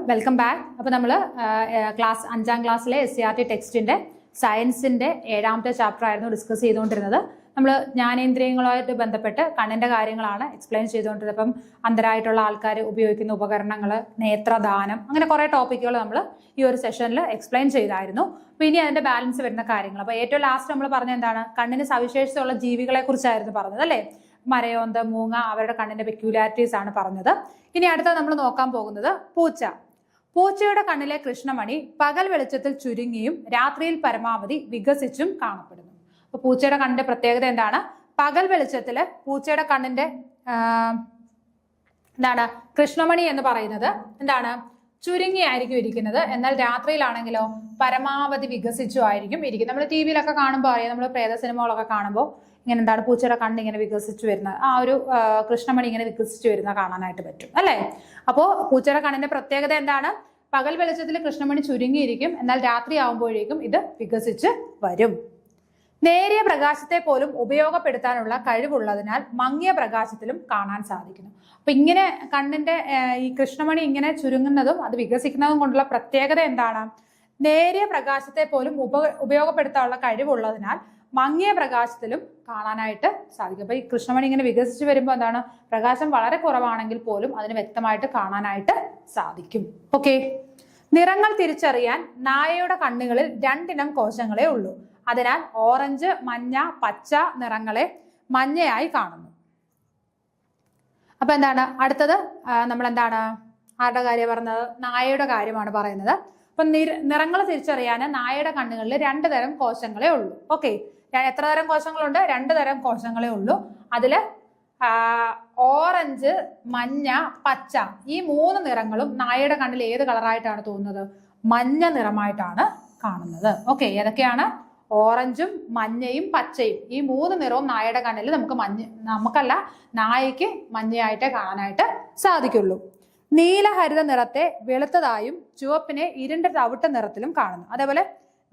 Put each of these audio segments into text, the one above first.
Welcome back. അപ്പോൾ നമ്മൾ class 5ാം ക്ലാസ്സിലെ SCERT ടെക്സ്റ്റിന്റെ സയൻസിന്റെ 7ാമത്തെ ചാപ്റ്റർ ആയിരുന്നു ഡിസ്കസ് ചെയ്തുകൊണ്ടിരുന്നത്. നമ്മൾ ജ്ഞാനേന്ദ്രിയങ്ങളുമായിട്ട് ബന്ധപ്പെട്ട് കണ്ണിന്റെ കാര്യങ്ങളാണ് എക്സ്പ്ലെയിൻ ചെയ്തുകൊണ്ടിരുന്നത്. അപ്പം അന്ധരായിട്ടുള്ള ആൾക്കാർ ഉപയോഗിക്കുന്ന ഉപകരണങ്ങൾ, നേത്രദാനം, അങ്ങനെ കുറേ ടോപ്പിക്കുകൾ നമ്മൾ ഈ ഒരു സെഷനിൽ എക്സ്പ്ലെയിൻ ചെയ്തായിരുന്നു. അപ്പോൾ ഇനി അതിന്റെ ബാലൻസ് വരുന്ന കാര്യങ്ങൾ. അപ്പോൾ ഏറ്റവും ലാസ്റ്റ് നമ്മൾ പറഞ്ഞ എന്താണ്, കണ്ണിന് സവിശേഷതയുള്ള ജീവികളെ കുറിച്ചായിരുന്നു പറഞ്ഞത് അല്ലേ. മരയോന്ത്, മൂങ്ങ, അവരുടെ കണ്ണിന്റെ പെക്യുലാരിറ്റീസ് ആണ് പറഞ്ഞത്. ഇനി അടുത്ത നമ്മൾ നോക്കാൻ പോകുന്നത് പൂച്ച. പൂച്ചയുടെ കണ്ണിലെ കൃഷ്ണമണി പകൽ വെളിച്ചത്തിൽ ചുരുങ്ങിയും രാത്രിയിൽ പരമാവധി വികസിച്ചും കാണപ്പെടുന്നു. അപ്പൊ പൂച്ചയുടെ കണ്ണിന്റെ പ്രത്യേകത എന്താണ്? പകൽ വെളിച്ചത്തില് പൂച്ചയുടെ കണ്ണിന്റെ എന്താണ്, കൃഷ്ണമണി എന്ന് പറയുന്നത് എന്താണ്, ചുരുങ്ങിയായിരിക്കും ഇരിക്കുന്നത്. എന്നാൽ രാത്രിയിലാണെങ്കിലോ പരമാവധി വികസിച്ചു ആയിരിക്കും ഇരിക്കുന്നത്. നമ്മൾ ടി വിയിലൊക്കെ കാണുമ്പോൾ അറിയാം, നമ്മൾ പ്രേത സിനിമകളൊക്കെ കാണുമ്പോൾ ഇങ്ങനെ എന്താണ്, പൂച്ചയുടെ കണ്ണ് ഇങ്ങനെ വികസിച്ചു വരുന്ന ആ ഒരു കൃഷ്ണമണി ഇങ്ങനെ വികസിച്ചു വരുന്ന കാണാനായിട്ട് പറ്റും അല്ലേ. അപ്പോ പൂച്ചയുടെ കണ്ണിന്റെ പ്രത്യേകത എന്താണ്? പകൽ വെളിച്ചത്തിൽ കൃഷ്ണമണി ചുരുങ്ങിയിരിക്കും, എന്നാൽ രാത്രി ആവുമ്പോഴേക്കും ഇത് വികസിച്ച് വരും. നേരിയ പ്രകാശത്തെ പോലും ഉപയോഗപ്പെടുത്താനുള്ള കഴിവുള്ളതിനാൽ മങ്ങിയ പ്രകാശത്തിലും കാണാൻ സാധിക്കുന്നു. അപ്പൊ ഇങ്ങനെ കണ്ണിന്റെ ഈ കൃഷ്ണമണി ഇങ്ങനെ ചുരുങ്ങുന്നതും അത് വികസിക്കുന്നതും കൊണ്ടുള്ള പ്രത്യേകത എന്താണ്? നേരിയ പ്രകാശത്തെ പോലും ഉപയോഗപ്പെടുത്താനുള്ള കഴിവുള്ളതിനാൽ മങ്ങിയ പ്രകാശത്തിലും കാണാനായിട്ട് സാധിക്കും. അപ്പൊ ഈ കൃഷ്ണമണി ഇങ്ങനെ വികസിച്ച് വരുമ്പോൾ എന്താണ്, പ്രകാശം വളരെ കുറവാണെങ്കിൽ പോലും അതിന് വ്യക്തമായിട്ട് കാണാനായിട്ട് സാധിക്കും. ഓക്കെ. നിറങ്ങൾ തിരിച്ചറിയാൻ നായയുടെ കണ്ണുകളിൽ 2 ഇനം കോശങ്ങളേ ഉള്ളൂ. അതിനാൽ ഓറഞ്ച്, മഞ്ഞ, പച്ച നിറങ്ങളെ മഞ്ഞയായി കാണുന്നു. അപ്പൊ എന്താണ് അടുത്തത്, നമ്മൾ എന്താണ് ആരുടെ കാര്യം പറഞ്ഞത്? നായയുടെ കാര്യമാണ് പറയുന്നത്. അപ്പൊ നിറങ്ങൾ തിരിച്ചറിയാൻ നായയുടെ കണ്ണുകളിൽ 2 തരം കോശങ്ങളേ ഉള്ളൂ. ഓക്കെ. എത്ര തരം കോശങ്ങളുണ്ട്? 2 തരം കോശങ്ങളേ ഉള്ളൂ. അതില് ഓറഞ്ച്, മഞ്ഞ, പച്ച ഈ 3 നിറങ്ങളും നായയുടെ കണ്ണിൽ ഏത് കളറായിട്ടാണ് തോന്നുന്നത്? മഞ്ഞ നിറമായിട്ടാണ് കാണുന്നത്. ഓക്കെ. ഏതൊക്കെയാണ്? ഓറഞ്ചും മഞ്ഞയും പച്ചയും. ഈ 3 നിറവും നായയുടെ കണ്ണിൽ നമുക്കല്ല, നായയ്ക്ക് മഞ്ഞയായിട്ടേ കാണാനായിട്ട് സാധിക്കുള്ളൂ. നീലഹരിത നിറത്തെ വെളുത്തതായും ചുവപ്പിനെ ഇരുണ്ട തവിട്ട് നിറത്തിലും കാണുന്നു. അതേപോലെ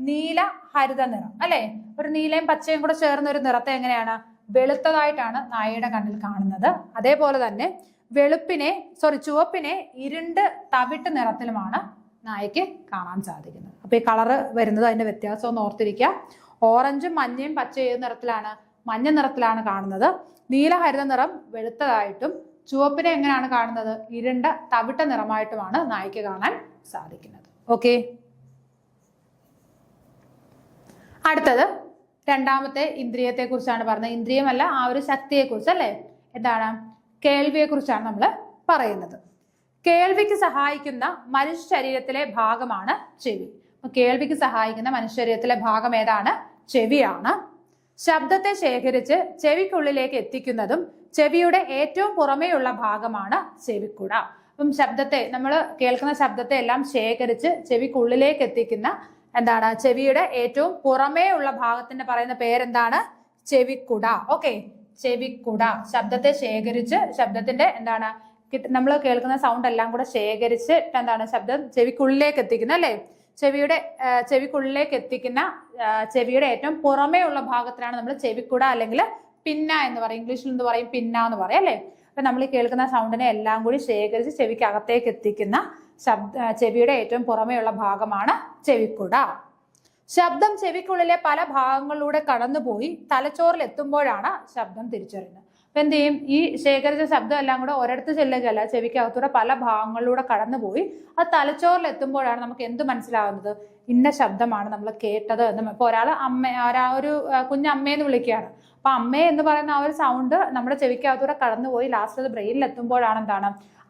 നീല ഹരിത നിറം അല്ലെ, ഒരു നീലയും പച്ചയും കൂടെ ചേർന്ന ഒരു നിറത്തെ എങ്ങനെയാണ്, വെളുത്തതായിട്ടാണ് നായയുടെ കണ്ണിൽ കാണുന്നത്. അതേപോലെ തന്നെ ചുവപ്പിനെ ഇരുണ്ട് തവിട്ട് നിറത്തിലുമാണ് നായയ്ക്ക് കാണാൻ സാധിക്കുന്നത്. അപ്പൊ ഈ കളറ് വരുന്നത് അതിന്റെ വ്യത്യാസം ഒന്ന് ഓർത്തിരിക്കുക. ഓറഞ്ചും മഞ്ഞയും പച്ചയും ഏത് നിറത്തിലാണ്? മഞ്ഞ നിറത്തിലാണ് കാണുന്നത്. നീലഹരിത നിറം വെളുത്തതായിട്ടും ചുവപ്പിനെ എങ്ങനെയാണ് കാണുന്നത്? ഇരുണ്ട തവിട്ട നിറമായിട്ടുമാണ് നായയ്ക്ക് കാണാൻ സാധിക്കുന്നത്. ഓക്കെ. അടുത്തത് 2ാമത്തെ ഇന്ദ്രിയത്തെ കുറിച്ചാണ് പറഞ്ഞത്. ഇന്ദ്രിയമല്ല, ആ ഒരു ശക്തിയെ കുറിച്ച് അല്ലെ. എന്താണ്? കേൾവിയെ കുറിച്ചാണ് നമ്മൾ പറയുന്നത്. കേൾവിക്ക് സഹായിക്കുന്ന മനുഷ്യ ശരീരത്തിലെ ഭാഗമാണ് ചെവി. കേൾവിക്ക് സഹായിക്കുന്ന മനുഷ്യ ശരീരത്തിലെ ഭാഗം ഏതാണ്? ചെവിയാണ്. ശബ്ദത്തെ ശേഖരിച്ച് ചെവിക്കുള്ളിലേക്ക് എത്തിക്കുന്നതും ചെവിയുടെ ഏറ്റവും പുറമേയുള്ള ഭാഗമാണ് ചെവിക്കുട. അപ്പം ശബ്ദത്തെ, നമ്മൾ കേൾക്കുന്ന ശബ്ദത്തെ എല്ലാം ശേഖരിച്ച് ചെവിക്കുള്ളിലേക്ക് എത്തിക്കുന്ന എന്താണ്, ചെവിയുടെ ഏറ്റവും പുറമേ ഉള്ള ഭാഗത്തിന്റെ പറയുന്ന പേരെന്താണ്? ചെവിക്കുട. ഓക്കെ. ചെവിക്കുട. ശബ്ദത്തെ ശേഖരിച്ച്, ശബ്ദത്തിന്റെ എന്താണ്, നമ്മൾ കേൾക്കുന്ന സൗണ്ട് എല്ലാം കൂടെ ശേഖരിച്ച് എന്താണ്, ശബ്ദം ചെവിക്കുള്ളിലേക്ക് എത്തിക്കുന്ന അല്ലെ, ചെവിക്കുള്ളിലേക്ക് എത്തിക്കുന്ന ചെവിയുടെ ഏറ്റവും പുറമേ ഉള്ള ഭാഗത്തിലാണ് നമ്മൾ ചെവിക്കുട അല്ലെങ്കിൽ പിന്ന എന്ന് പറയും. ഇംഗ്ലീഷിൽ എന്ത് പറയും? പിന്ന എന്ന് പറയും അല്ലെ. അപ്പൊ നമ്മൾ ഈ കേൾക്കുന്ന സൗണ്ടിനെ എല്ലാം കൂടി ശേഖരിച്ച് ചെവിക്കകത്തേക്ക് എത്തിക്കുന്ന ചെവിയുടെ ഏറ്റവും പുറമേ ഉള്ള ഭാഗമാണ് ചെവിക്കുട. ശബ്ദം ചെവിക്കുള്ളിലെ പല ഭാഗങ്ങളിലൂടെ കടന്നുപോയി തലച്ചോറിൽ എത്തുമ്പോഴാണ് ശബ്ദം തിരിച്ചറിയുന്നത്. അപ്പൊ എന്ത് ചെയ്യും? ഈ ശേഖരിച്ച ശബ്ദം എല്ലാം കൂടെ ഒരിടത്ത് ചെല്ലുകയല്ല, ചെവിക്കകത്തൂടെ പല ഭാഗങ്ങളിലൂടെ കടന്നുപോയി അത് തലച്ചോറിൽ എത്തുമ്പോഴാണ് നമുക്ക് എന്ത് മനസ്സിലാവുന്നത്? ഇന്ന ശബ്ദമാണ് നമ്മൾ കേട്ടത് എന്ന്. ഇപ്പൊ ഒരു കുഞ്ഞമ്മയെന്ന് വിളിക്കുകയാണ്. അപ്പൊ അമ്മേ എന്ന് പറയുന്ന ആ ഒരു സൗണ്ട് നമ്മുടെ ചെവിക്കകത്തൂടെ കടന്നുപോയി ലാസ്റ്റ് അത് ബ്രെയിനിൽ എത്തുമ്പോഴാണ് എന്താണ്,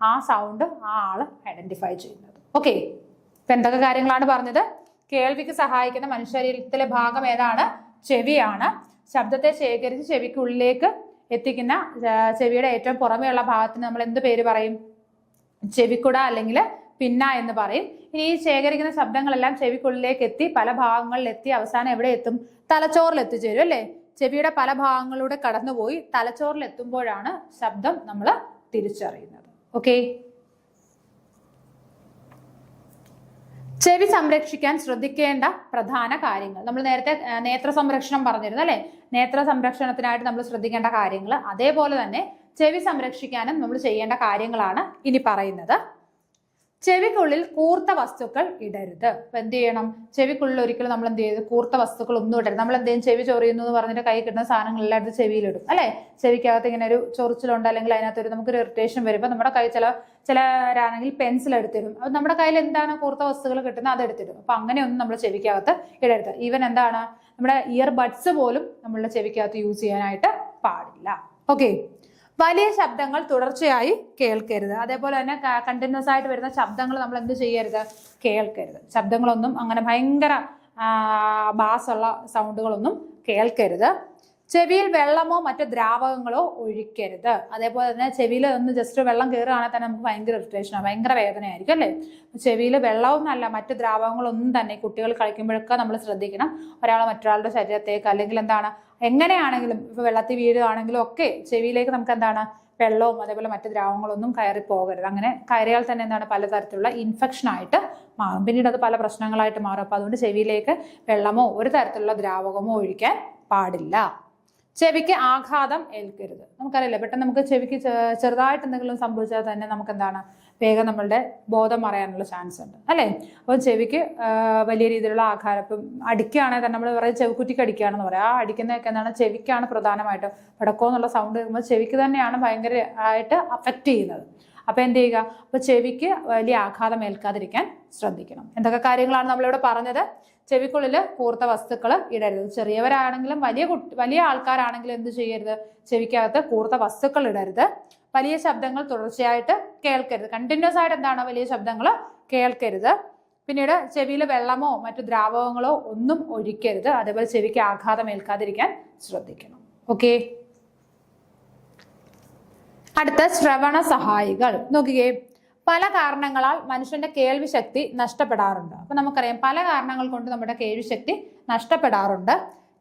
ആ സൗണ്ട് ആ ആള് ഐഡന്റിഫൈ ചെയ്യുന്നത്. ഓക്കെ. ഇപ്പൊ എന്തൊക്കെ കാര്യങ്ങളാണ് പറഞ്ഞത്? കേൾവിക്ക് സഹായിക്കുന്ന മനുഷ്യ ശരീരത്തിലെ ഭാഗം ഏതാണ്? ചെവിയാണ്. ശബ്ദത്തെ ശേഖരിച്ച് ചെവിക്കുള്ളിലേക്ക് എത്തിക്കുന്ന ചെവിയുടെ ഏറ്റവും പുറമേയുള്ള ഭാഗത്തിന് നമ്മൾ എന്ത് പേര് പറയും? ചെവിക്കുട അല്ലെങ്കിൽ പിന്ന എന്ന് പറയും. ഇനി ഈ ശേഖരിക്കുന്ന ശബ്ദങ്ങളെല്ലാം ചെവിക്കുള്ളിലേക്ക് എത്തി പല ഭാഗങ്ങളിൽ എത്തി അവസാനം എവിടെ എത്തും? തലച്ചോറിൽ എത്തിച്ചേരും അല്ലെ. ചെവിയുടെ പല ഭാഗങ്ങളിലൂടെ കടന്നുപോയി തലച്ചോറിൽ എത്തുമ്പോഴാണ് ശബ്ദം നമ്മൾ തിരിച്ചറിയുന്നത്. ഓക്കെ. ചെവി സംരക്ഷിക്കാൻ ശ്രദ്ധിക്കേണ്ട പ്രധാന കാര്യങ്ങൾ. നമ്മൾ നേരത്തെ നേത്ര സംരക്ഷണം പറഞ്ഞിരുന്നു അല്ലെ. നേത്ര സംരക്ഷണത്തിനായിട്ട് നമ്മൾ ശ്രദ്ധിക്കേണ്ട കാര്യങ്ങൾ, അതേപോലെ തന്നെ ചെവി സംരക്ഷിക്കാനും നമ്മൾ ചെയ്യേണ്ട കാര്യങ്ങളാണ് ഇനി പറയുന്നത്. ചെവിക്കുള്ളിൽ കൂർത്ത വസ്തുക്കൾ ഇടരുത്. അപ്പൊ എന്ത് ചെയ്യണം? ചെവിക്കുള്ളിൽ ഒരിക്കലും നമ്മൾ എന്ത് ചെയ്ത് കൂർത്ത വസ്തുക്കൾ ഒന്നും ഇടരുത്. നമ്മൾ എന്ത് ചെയ്യും? ചെവി ചൊറിയുന്നു എന്ന് പറഞ്ഞിട്ട് കൈ കിട്ടുന്ന സാധനങ്ങളെല്ലാം എടുത്ത് ചെവിയിലിടും അല്ലെ? ചെവിക്കകത്ത് ഇങ്ങനെ ഒരു ചൊറിച്ചിലുണ്ട്, അല്ലെങ്കിൽ അതിനകത്തൊരു നമുക്കൊരു ഇറിറ്റേഷൻ വരുമ്പോൾ നമ്മുടെ കൈ ചിലരാണെങ്കിൽ പെൻസിൽ എടുത്തിടും. അപ്പൊ നമ്മുടെ കയ്യിൽ എന്താണ് കൂർത്ത വസ്തുക്കൾ കിട്ടുന്നത് അത് എടുത്തിടും. അപ്പൊ അങ്ങനെയൊന്നും നമ്മൾ ചെവിക്കകത്ത് ഇടരുത്. ഈവൻ എന്താണ് നമ്മുടെ ഇയർ ബഡ്സ് പോലും നമ്മളുടെ ചെവിക്കകത്ത് യൂസ് ചെയ്യാനായിട്ട് പാടില്ല. ഓക്കെ. വലിയ ശബ്ദങ്ങൾ തുടർച്ചയായി കേൾക്കരുത്. അതേപോലെ തന്നെ കണ്ടിന്യൂസ് ആയിട്ട് വരുന്ന ശബ്ദങ്ങൾ നമ്മൾ എന്ത് ചെയ്യരുത്? കേൾക്കരുത്. ശബ്ദങ്ങളൊന്നും അങ്ങനെ ഭയങ്കര ബാസുള്ള സൗണ്ടുകളൊന്നും കേൾക്കരുത്. ചെവിയിൽ വെള്ളമോ മറ്റു ദ്രാവകങ്ങളോ ഒഴിക്കരുത്. അതേപോലെ തന്നെ ചെവിയിൽ ഒന്ന് ജസ്റ്റ് വെള്ളം കയറുകയാണെങ്കിൽ തന്നെ നമുക്ക് ഭയങ്കര ഇറിറ്റേഷനാണ്, ഭയങ്കര വേദനയായിരിക്കും അല്ലേ? ചെവിയിൽ വെള്ളമൊന്നല്ല, മറ്റു ദ്രാവകങ്ങളൊന്നും തന്നെ കുട്ടികൾ കളിക്കുമ്പോഴൊക്കെ നമ്മൾ ശ്രദ്ധിക്കണം. ഒരാൾ മറ്റൊരാളുടെ ശരീരത്തേക്ക് അല്ലെങ്കിൽ എന്താണ് എങ്ങനെയാണെങ്കിലും ഇപ്പൊ വെള്ളത്തിൽ വീഴുകയാണെങ്കിലും ഒക്കെ ചെവിയിലേക്ക് നമുക്ക് എന്താണ് വെള്ളവും അതേപോലെ മറ്റു ദ്രാവകങ്ങളൊന്നും കയറി പോകരുത്. അങ്ങനെ കയറിയാൽ തന്നെ എന്താണ് പലതരത്തിലുള്ള ഇൻഫെക്ഷൻ ആയിട്ട് മാറും, പിന്നീട് അത് പല പ്രശ്നങ്ങളായിട്ട് മാറും. അപ്പൊ അതുകൊണ്ട് ചെവിയിലേക്ക് വെള്ളമോ ഒരു തരത്തിലുള്ള ദ്രാവകമോ ഒഴിക്കാൻ പാടില്ല. ചെവിക്ക് ആഘാതം ഏൽക്കരുത്. നമുക്കറിയില്ല, പെട്ടെന്ന് നമുക്ക് ചെവിക്ക് ചെറുതായിട്ട് എന്തെങ്കിലും സംഭവിച്ചാൽ തന്നെ നമുക്ക് എന്താണ് വേഗം നമ്മളുടെ ബോധം മറയാനുള്ള ചാൻസ് ഉണ്ട് അല്ലേ? അപ്പോൾ ചെവിക്ക് വലിയ രീതിയിലുള്ള ആഘാതം, ഇപ്പം അടിക്കുകയാണെങ്കിൽ തന്നെ നമ്മൾ പറയും ചെവിക്കുറ്റിക്ക് അടിക്കുകയാണെന്ന് പറയാം. ആ അടിക്കുന്നതൊക്കെ എന്താണ് ചെവിക്കാണ് പ്രധാനമായിട്ടും. പടക്കോ എന്നുള്ള സൗണ്ട് വരുമ്പോൾ ചെവിക്ക് തന്നെയാണ് ഭയങ്കര ആയിട്ട് അഫക്റ്റ് ചെയ്യുന്നത്. അപ്പൊ എന്ത് ചെയ്യുക? അപ്പൊ ചെവിക്ക് വലിയ ആഘാതം ഏൽക്കാതിരിക്കാൻ ശ്രദ്ധിക്കണം. എന്തൊക്കെ കാര്യങ്ങളാണ് നമ്മളിവിടെ പറഞ്ഞത്? ചെവിക്കുള്ളിൽ കൂർത്ത വസ്തുക്കൾ ഇടരുത്. ചെറിയവരാണെങ്കിലും വലിയ ആൾക്കാരാണെങ്കിലും എന്ത് ചെയ്യരുത്? ചെവിക്കകത്ത് കൂർത്ത വസ്തുക്കൾ ഇടരുത്. വലിയ ശബ്ദങ്ങൾ തുടർച്ചയായിട്ട് കേൾക്കരുത്. കണ്ടിന്യൂസ് ആയിട്ട് എന്താണ് വലിയ ശബ്ദങ്ങൾ കേൾക്കരുത്. പിന്നീട് ചെവിയിൽ വെള്ളമോ മറ്റു ദ്രാവകങ്ങളോ ഒന്നും ഒഴിക്കരുത്. അതേപോലെ ചെവിക്ക് ആഘാതം ഏൽക്കാതിരിക്കാൻ ശ്രദ്ധിക്കണം. ഓക്കെ. അടുത്ത ശ്രവണ സഹായികൾ നോക്കുകയെ. പല കാരണങ്ങളാൽ മനുഷ്യന്റെ കേൾവി ശക്തി നഷ്ടപ്പെടാറുണ്ട്. അപ്പൊ നമുക്കറിയാം പല കാരണങ്ങൾ കൊണ്ട് നമ്മുടെ കേൾവി ശക്തി നഷ്ടപ്പെടാറുണ്ട്.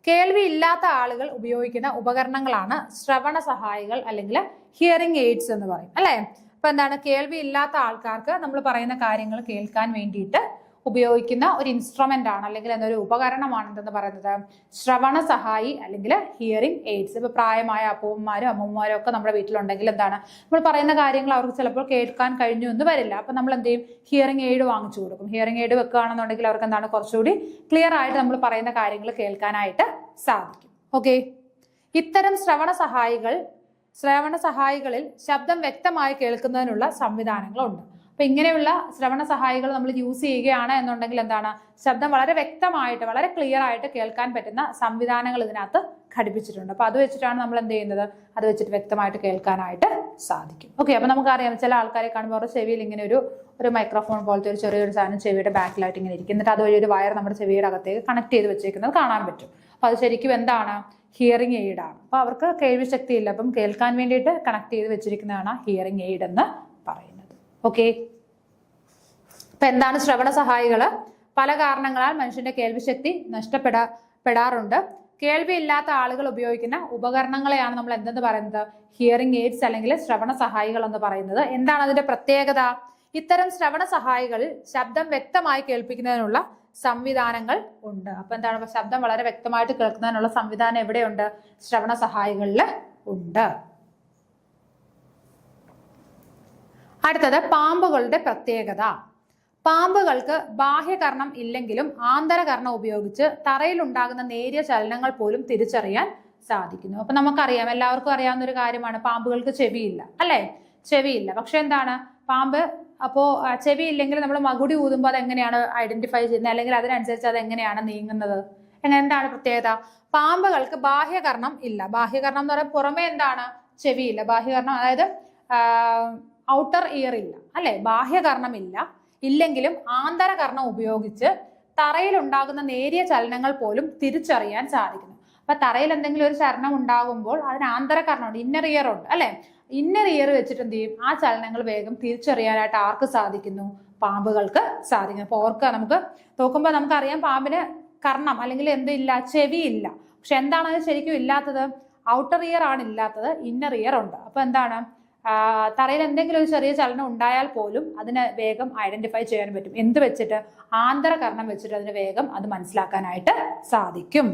കേൾവി ഇല്ലാത്ത ആളുകൾ ഉപയോഗിക്കുന്ന ഉപകരണങ്ങളാണ് ശ്രവണ സഹായികൾ അല്ലെങ്കിൽ ഹിയറിംഗ് എയ്ഡ്സ് എന്ന് പറയും അല്ലെ? അപ്പൊ എന്താണ് കേൾവി ഇല്ലാത്ത ആൾക്കാർക്ക് നമ്മൾ പറയുന്ന കാര്യങ്ങൾ കേൾക്കാൻ വേണ്ടിയിട്ട് ഉപയോഗിക്കുന്ന ഒരു ഇൻസ്ട്രുമെന്റ് ആണ് അല്ലെങ്കിൽ എന്തൊരു ഉപകരണമാണ് എന്തെന്ന് പറയുന്നത് ശ്രവണ സഹായി അല്ലെങ്കിൽ ഹിയറിംഗ് എയ്ഡ്സ്. ഇപ്പൊ പ്രായമായ അപ്പൂമ്മമാരും അമ്മൂമ്മമാരും ഒക്കെ നമ്മുടെ വീട്ടിലുണ്ടെങ്കിൽ എന്താണ് നമ്മൾ പറയുന്ന കാര്യങ്ങൾ അവർക്ക് ചിലപ്പോൾ കേൾക്കാൻ കഴിഞ്ഞു എന്ന് വരില്ല. അപ്പൊ നമ്മൾ എന്ത് ചെയ്യും? ഹിയറിംഗ് എയ്ഡ് വാങ്ങിച്ചു കൊടുക്കും. ഹിയറിംഗ് എയ്ഡ് വെക്കുകയാണെന്നുണ്ടെങ്കിൽ അവർക്ക് എന്താണ് കുറച്ചുകൂടി ക്ലിയർ ആയിട്ട് നമ്മൾ പറയുന്ന കാര്യങ്ങൾ കേൾക്കാനായിട്ട് സാധിക്കും. ഓക്കെ. ഇത്തരം ശ്രവണ സഹായികളിൽ ശബ്ദം വ്യക്തമായി കേൾക്കുന്നതിനുള്ള സംവിധാനങ്ങളുണ്ട്. അപ്പൊ ഇങ്ങനെയുള്ള ശ്രവണ സഹായികൾ നമ്മൾ യൂസ് ചെയ്യുകയാണ് എന്നുണ്ടെങ്കിൽ എന്താണ് ശബ്ദം വളരെ വ്യക്തമായിട്ട് വളരെ ക്ലിയർ ആയിട്ട് കേൾക്കാൻ പറ്റുന്ന സംവിധാനങ്ങൾ ഇതിനകത്ത് ഘടിപ്പിച്ചിട്ടുണ്ട്. അപ്പൊ അത് വെച്ചിട്ടാണ് നമ്മൾ എന്ത് ചെയ്യുന്നത്? അത് വെച്ചിട്ട് വ്യക്തമായിട്ട് കേൾക്കാനായിട്ട് സാധിക്കും. ഓക്കെ. അപ്പൊ നമുക്കറിയാം ചില ആൾക്കാരെ കാണുമ്പോൾ അവരുടെ ചെവിയിൽ ഇങ്ങനെ ഒരു മൈക്രോഫോൺ പോലത്തെ ഒരു ചെറിയൊരു സാധനം ചെവിയുടെ ബാക്കിലായിട്ട് ഇങ്ങനെ ഇരിക്കും. എന്നിട്ട് അതുവഴി ഒരു വയർ നമ്മുടെ ചെവിയുടെ അകത്തേക്ക് കണക്ട് ചെയ്ത് വെച്ചേക്കുന്നത് കാണാൻ പറ്റും. അപ്പൊ അത് ശരിക്കും എന്താണ്? ഹിയറിംഗ് എയ്ഡ് ആണ്. അപ്പൊ അവർക്ക് കേൾവി ശക്തി ഇല്ല, അപ്പം കേൾക്കാൻ വേണ്ടിയിട്ട് കണക്ട് ചെയ്ത് വെച്ചിരിക്കുന്നതാണ് ഹിയറിംഗ് എയ്ഡ് എന്ന് പറയുന്നത്. ഓക്കെ. അപ്പൊ എന്താണ് ശ്രവണ സഹായികള്? പല കാരണങ്ങളാൽ മനുഷ്യന്റെ കേൾവി ശക്തി നഷ്ടപ്പെടാറുണ്ട്. കേൾവി ഇല്ലാത്ത ആളുകൾ ഉപയോഗിക്കുന്ന ഉപകരണങ്ങളെയാണ് നമ്മൾ എന്തെന്ന് പറയുന്നത്? ഹിയറിംഗ് എയ്ഡ്സ് അല്ലെങ്കിൽ ശ്രവണ സഹായികൾ എന്ന് പറയുന്നത്. എന്താണ് അതിന്റെ പ്രത്യേകത? ഇത്തരം ശ്രവണ സഹായികളിൽ ശബ്ദം വ്യക്തമായി കേൾപ്പിക്കുന്നതിനുള്ള സംവിധാനങ്ങൾ ഉണ്ട്. അപ്പൊ എന്താണ് ശബ്ദം വളരെ വ്യക്തമായിട്ട് കേൾക്കുന്നതിനുള്ള സംവിധാനം എവിടെയുണ്ട്? ശ്രവണ സഹായികളിൽ ഉണ്ട്. അടുത്തത് പാമ്പുകളുടെ പ്രത്യേകത. പാമ്പുകൾക്ക് ബാഹ്യകർണം ഇല്ലെങ്കിലും ആന്തരകർണം ഉപയോഗിച്ച് തറയിൽ ഉണ്ടാകുന്ന നേരിയ ചലനങ്ങൾ പോലും തിരിച്ചറിയാൻ സാധിക്കുന്നു. അപ്പൊ നമുക്കറിയാം, എല്ലാവർക്കും അറിയാവുന്ന ഒരു കാര്യമാണ് പാമ്പുകൾക്ക് ചെവിയില്ല അല്ലെ? ചെവിയില്ല. പക്ഷെ എന്താണ് പാമ്പ് അപ്പോ ചെവി ഇല്ലെങ്കിൽ നമ്മൾ മകുടി ഊതുമ്പോൾ അത് എങ്ങനെയാണ് ഐഡന്റിഫൈ ചെയ്യുന്നത്, അല്ലെങ്കിൽ അതിനനുസരിച്ച് അത് എങ്ങനെയാണ് നീങ്ങുന്നത്? എന്താണ് പ്രത്യേകത? പാമ്പുകൾക്ക് ബാഹ്യകർണം ഇല്ല. ബാഹ്യകർണം എന്ന് പറയുമ്പോൾ പുറമെ എന്താണ്? ചെവിയില്ല. ബാഹ്യകർണം അതായത് ഔട്ടർ ഇയർ ഇല്ല അല്ലെ? ബാഹ്യകർണം ഇല്ലെങ്കിലും ആന്തരകർണം ഉപയോഗിച്ച് തറയിൽ ഉണ്ടാകുന്ന നേരിയ ചലനങ്ങൾ പോലും തിരിച്ചറിയാൻ സാധിക്കുന്നു. അപ്പൊ തറയിൽ എന്തെങ്കിലും ഒരു ചലനം ഉണ്ടാകുമ്പോൾ അതിന് ആന്തരകർണമുണ്ട്, ഇന്നർ ഇയർ ഉണ്ട് അല്ലെ? ഇന്നർ ഇയർ വെച്ചിട്ട് എന്ത് ചെയ്യും? ആ ചലനങ്ങൾ വേഗം തിരിച്ചറിയാനായിട്ട് ആർക്ക് സാധിക്കുന്നു? പാമ്പുകൾക്ക് സാധിക്കുന്നു. അപ്പൊ ഓർക്കുക, നമുക്ക് നോക്കുമ്പോൾ നമുക്കറിയാം പാമ്പിന് കർണം അല്ലെങ്കിൽ എന്തില്ല? ചെവിയില്ല. പക്ഷെ എന്താണ് അത് ശരിക്കും ഇല്ലാത്തത്? ഔട്ടർ ഇയർ ആണ് ഇല്ലാത്തത്, ഇന്നർ ഇയർ ഉണ്ട്. അപ്പൊ എന്താണ് തറയിൽ എന്തെങ്കിലും ഒരു ചെറിയ ചലനം ഉണ്ടായാൽ പോലും അതിനെ വേഗം ഐഡന്റിഫൈ ചെയ്യാൻ പറ്റും. എന്ത് വെച്ചിട്ട്? ആന്തരകർണം വെച്ചിട്ട് അതിന് വേഗം അത് മനസ്സിലാക്കാനായിട്ട് സാധിക്കും.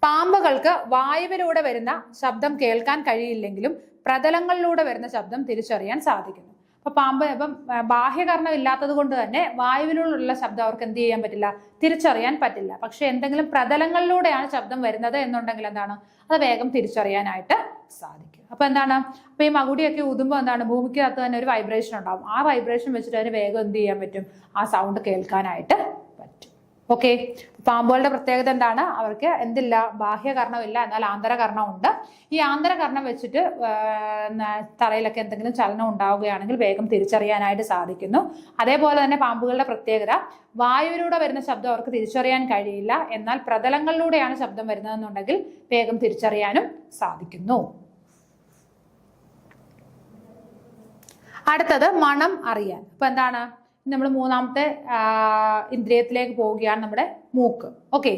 പാമ്പുകൾക്ക് വായുവിലൂടെ വരുന്ന ശബ്ദം കേൾക്കാൻ കഴിയില്ലെങ്കിലും പ്രതലങ്ങളിലൂടെ വരുന്ന ശബ്ദം തിരിച്ചറിയാൻ സാധിക്കുന്നു. അപ്പൊ പാമ്പ് ഇപ്പം ബാഹ്യകർണം ഇല്ലാത്തത് കൊണ്ട് തന്നെ വായുവിലുള്ള ശബ്ദം അവർക്ക് എന്ത് ചെയ്യാൻ പറ്റില്ല, തിരിച്ചറിയാൻ പറ്റില്ല. പക്ഷെ എന്തെങ്കിലും പ്രതലങ്ങളിലൂടെയാണ് ശബ്ദം വരുന്നത് എന്നുണ്ടെങ്കിൽ എന്താണ്, അത് വേഗം തിരിച്ചറിയാനായിട്ട് സാധിക്കും. അപ്പൊ എന്താണ്, അപ്പൊ ഈ മകുടിയൊക്കെ ഊതുമ്പോൾ എന്താണ്, ഭൂമിക്കകത്ത് തന്നെ ഒരു വൈബ്രേഷൻ ഉണ്ടാവും. ആ വൈബ്രേഷൻ വെച്ചിട്ട് അതിന് വേഗം എന്ത് ചെയ്യാൻ പറ്റും, ആ സൗണ്ട് കേൾക്കാനായിട്ട് പറ്റും. ഓക്കെ, പാമ്പുകളുടെ പ്രത്യേകത എന്താണ്, അവർക്ക് എന്തില്ല, ബാഹ്യകർണമില്ല, എന്നാൽ ആന്തരകർണം ഉണ്ട്. ഈ ആന്തരകർണം വെച്ചിട്ട് തറയിലൊക്കെ എന്തെങ്കിലും ചലനം ഉണ്ടാവുകയാണെങ്കിൽ വേഗം തിരിച്ചറിയാനായിട്ട് സാധിക്കുന്നു. അതേപോലെ തന്നെ പാമ്പുകളുടെ പ്രത്യേകത, വായുവിലൂടെ വരുന്ന ശബ്ദം അവർക്ക് തിരിച്ചറിയാൻ കഴിയില്ല, എന്നാൽ പ്രതലങ്ങളിലൂടെയാണ് ശബ്ദം വരുന്നതെന്നുണ്ടെങ്കിൽ വേഗം തിരിച്ചറിയാനും സാധിക്കുന്നു. അടുത്തത് മണം അറിയാൻ. അപ്പൊ എന്താണ്, നമ്മൾ മൂന്നാമത്തെ ഇന്ദ്രിയത്തിലേക്ക് പോവുകയാണ്, നമ്മുടെ മൂക്ക്. ഓക്കെ,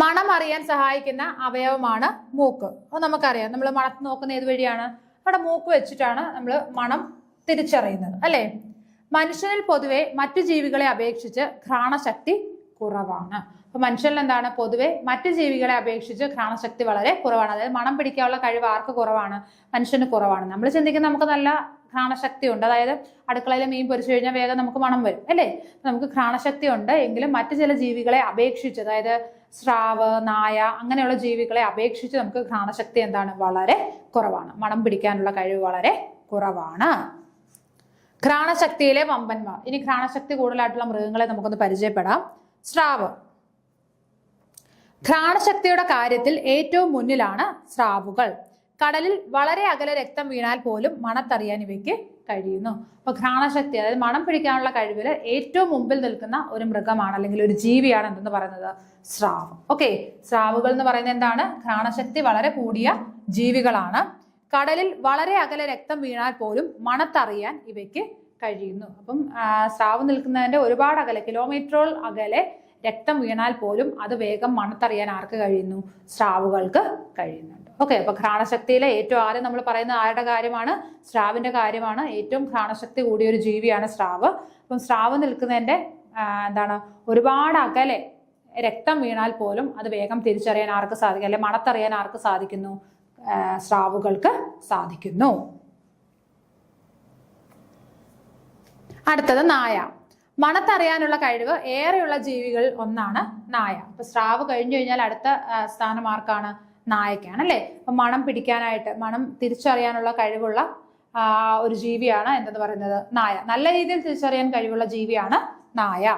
മണം അറിയാൻ സഹായിക്കുന്ന അവയവമാണ് മൂക്ക്. അത് നമുക്കറിയാം. നമ്മൾ മണത്ത് നോക്കുന്ന ഏത് വഴിയാണ്, അവിടെ മൂക്ക് വെച്ചിട്ടാണ് നമ്മൾ മണം തിരിച്ചറിയുന്നത്, അല്ലെ? മനുഷ്യനിൽ പൊതുവെ മറ്റു ജീവികളെ അപേക്ഷിച്ച് ഘ്രാണശക്തി കുറവാണ്. അപ്പൊ മനുഷ്യനിൽ എന്താണ്, പൊതുവെ മറ്റു ജീവികളെ അപേക്ഷിച്ച് ഘ്രാണശക്തി വളരെ കുറവാണ്. അതായത് മണം പിടിക്കാനുള്ള കഴിവ് ആർക്ക് കുറവാണ്, മനുഷ്യന് കുറവാണ്. നമ്മൾ ചിന്തിക്കുന്ന നമുക്ക് നല്ല ഘ്രാണശക്തി ഉണ്ട്, അതായത് അടുക്കളയിലെ മീൻ പൊരിച്ചു കഴിഞ്ഞാൽ വേഗം നമുക്ക് മണം വരും, അല്ലേ? നമുക്ക് ഘ്രാണശക്തി ഉണ്ട്, എങ്കിലും മറ്റു ചില ജീവികളെ അപേക്ഷിച്ച്, അതായത് സ്രാവ്, നായ അങ്ങനെയുള്ള ജീവികളെ അപേക്ഷിച്ച് നമുക്ക് ഘ്രാണശക്തി എന്താണ്, വളരെ കുറവാണ്. മണം പിടിക്കാനുള്ള കഴിവ് വളരെ കുറവാണ്. ഘ്രാണശക്തിയിലെ വമ്പന്മാർ. ഇനി ഘ്രാണശക്തി കൂടുതലായിട്ടുള്ള മൃഗങ്ങളെ നമുക്കൊന്ന് പരിചയപ്പെടാം. സ്രാവ്. ഘ്രാണശക്തിയുടെ കാര്യത്തിൽ ഏറ്റവും മുന്നിലാണ് സ്രാവുകൾ. കടലിൽ വളരെ അകലെ രക്തം വീണാൽ പോലും മണത്തറിയാൻ ഇവയ്ക്ക് കഴിയുന്നു. അപ്പൊ ഘ്രാണശക്തി, അതായത് മണം പിടിക്കാനുള്ള കഴിവില് ഏറ്റവും മുമ്പിൽ നിൽക്കുന്ന ഒരു മൃഗമാണ്, അല്ലെങ്കിൽ ഒരു ജീവിയാണ് എന്തെന്ന് പറയുന്നത്, സ്രാവ്. ഓക്കെ, സ്രാവുകൾ എന്ന് പറയുന്നത് എന്താണ്, ഘ്രാണശക്തി വളരെ കൂടിയ ജീവികളാണ്. കടലിൽ വളരെ അകലെ രക്തം വീണാൽ പോലും മണത്തറിയാൻ ഇവയ്ക്ക് കഴിയുന്നു. അപ്പം സ്രാവ് നിൽക്കുന്നതിന്റെ ഒരുപാട് അകലെ, കിലോമീറ്ററുകൾ അകലെ രക്തം വീണാൽ പോലും അത് വേഗം മണത്തറിയാൻ ആർക്ക് കഴിയുന്നു, സ്രാവുകൾക്ക് കഴിയുന്നുണ്ട്. ഓക്കെ, അപ്പൊ ഘ്രാണശക്തിയിലെ ഏറ്റവും ആദ്യം നമ്മൾ പറയുന്ന ആരുടെ കാര്യമാണ്, സ്രാവിന്റെ കാര്യമാണ്. ഏറ്റവും ഘ്രാണശക്തി കൂടിയ ഒരു ജീവിയാണ് സ്രാവ്. അപ്പം സ്രാവ് നിൽക്കുന്നതിന്റെ എന്താണ്, ഒരുപാട് അകലെ രക്തം വീണാൽ പോലും അത് വേഗം തിരിച്ചറിയാൻ ആർക്ക് സാധിക്കും, അല്ലെ മണത്തറിയാൻ ആർക്ക് സാധിക്കുന്നു, സ്രാവുകൾക്ക് സാധിക്കുന്നു. അടുത്തത് നായ. മണത്തറിയാനുള്ള കഴിവ് ഏറെയുള്ള ജീവികൾ ഒന്നാണ് നായ. അപ്പൊ സ്രാവ് കഴിഞ്ഞു കഴിഞ്ഞാൽ അടുത്ത സ്ഥാനം ആർക്കാണ്, നായക്കാണ്, അല്ലെ? അപ്പൊ മണം പിടിക്കാനായിട്ട്, മണം തിരിച്ചറിയാനുള്ള കഴിവുള്ള ഒരു ജീവിയാണ് എന്തെന്ന് പറയുന്നത്, നായ. നല്ല രീതിയിൽ തിരിച്ചറിയാൻ കഴിവുള്ള ജീവിയാണ് നായ.